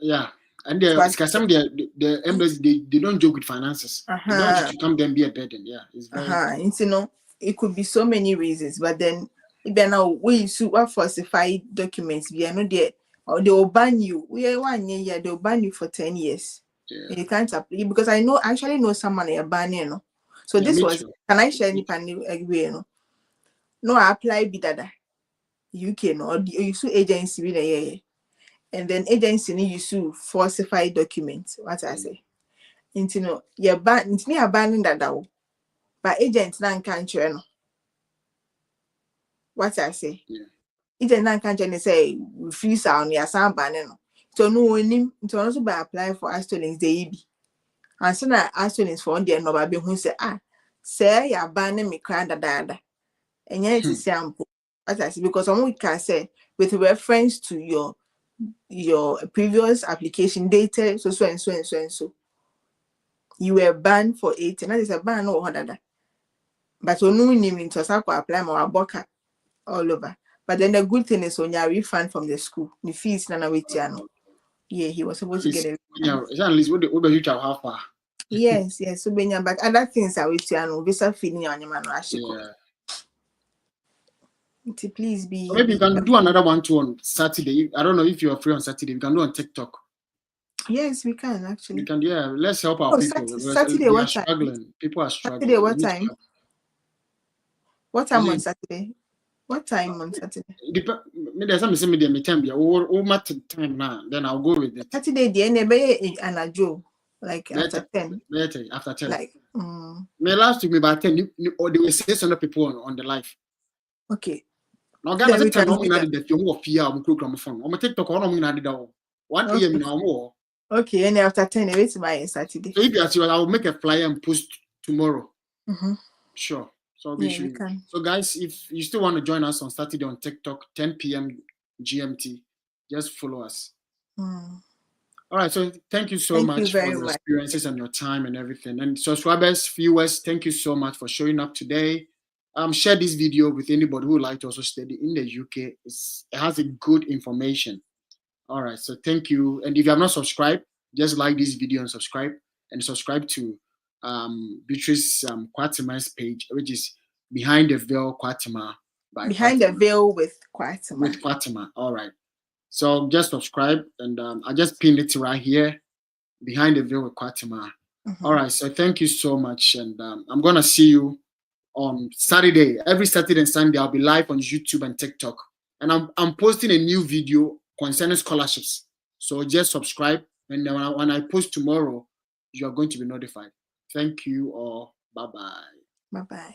Yeah. And the embassy they don't joke with finances. They don't just come there and be a burden. Yeah, it's very it could be so many reasons, but then if now we falsify documents, we are not there, or they will ban you. We are 1 year, they will ban you for 10 years. Yeah. You can't apply because I actually know someone you're banning. So this was can I share any way? No, I apply bidada UK no or you sue agency with a year. And then agency need you sue falsify documents. What I say? You're banning that down. But agent nan country no. What I say? Yeah. Agent nan country say refuse on your sound banning no. So no him to also by apply for Astolins the EB. And so na Astolins for on the no baby who say say you're banning me cry da. And yet it's sample. What I say because someone can say with reference to your previous application dated so. You were banned for 18. That is a ban or other. But on no name to apply more boka all over. But then the good thing is when you refund from the school, the fees nana wetiano. Yeah, he was supposed to get a it's at least what you have far. Yes, so but other things are wetiano, visa feeling on your man. Please be. So maybe you can do another one too on Saturday. I don't know if you're free on Saturday. We can do on TikTok. Yes, we can actually. We can, let's help our people. Saturday, what time? Struggling. People are struggling. Saturday, what time? What time on Saturday? What time on Saturday? There's some medium time. Time now. Then I'll go with it. Saturday, the end and a Joe. Like after 10. After 10. Like my last week about 10 or they will say some people on the live. Okay. Now Ghana the time I'm not the film of fear I'm program phone. I'm TikTok on I'm not 1 a.m. now. Okay, and after 10 it's my Saturday. So if you are I will make a flyer and post tomorrow. Mm-hmm. Sure. So Yeah, we can. So guys, if you still want to join us on Saturday on TikTok, 10 p.m. GMT, just follow us. Mm. All right. So thank you so Thank you much for very your much. experiences and your time and everything. And subscribers, viewers, thank you so much for showing up today. Share this video with anybody who would like to also study in the UK. It has a good information. All right. So thank you. And if you have not subscribed, just like this video and subscribe to Beatrice Kwatima's page, which is Behind the Veil Kwatima by Behind the Kwatima. Veil with Kwatima. With Kwatima. All right. So just subscribe, and I just pinned it right here, Behind the Veil with Kwatima. Mm-hmm. All right. So thank you so much, and I'm gonna see you on Saturday. Every Saturday and Sunday, I'll be live on YouTube and TikTok, and I'm posting a new video concerning scholarships. So just subscribe, and then when I post tomorrow, you are going to be notified. Thank you all. Bye bye. Bye bye.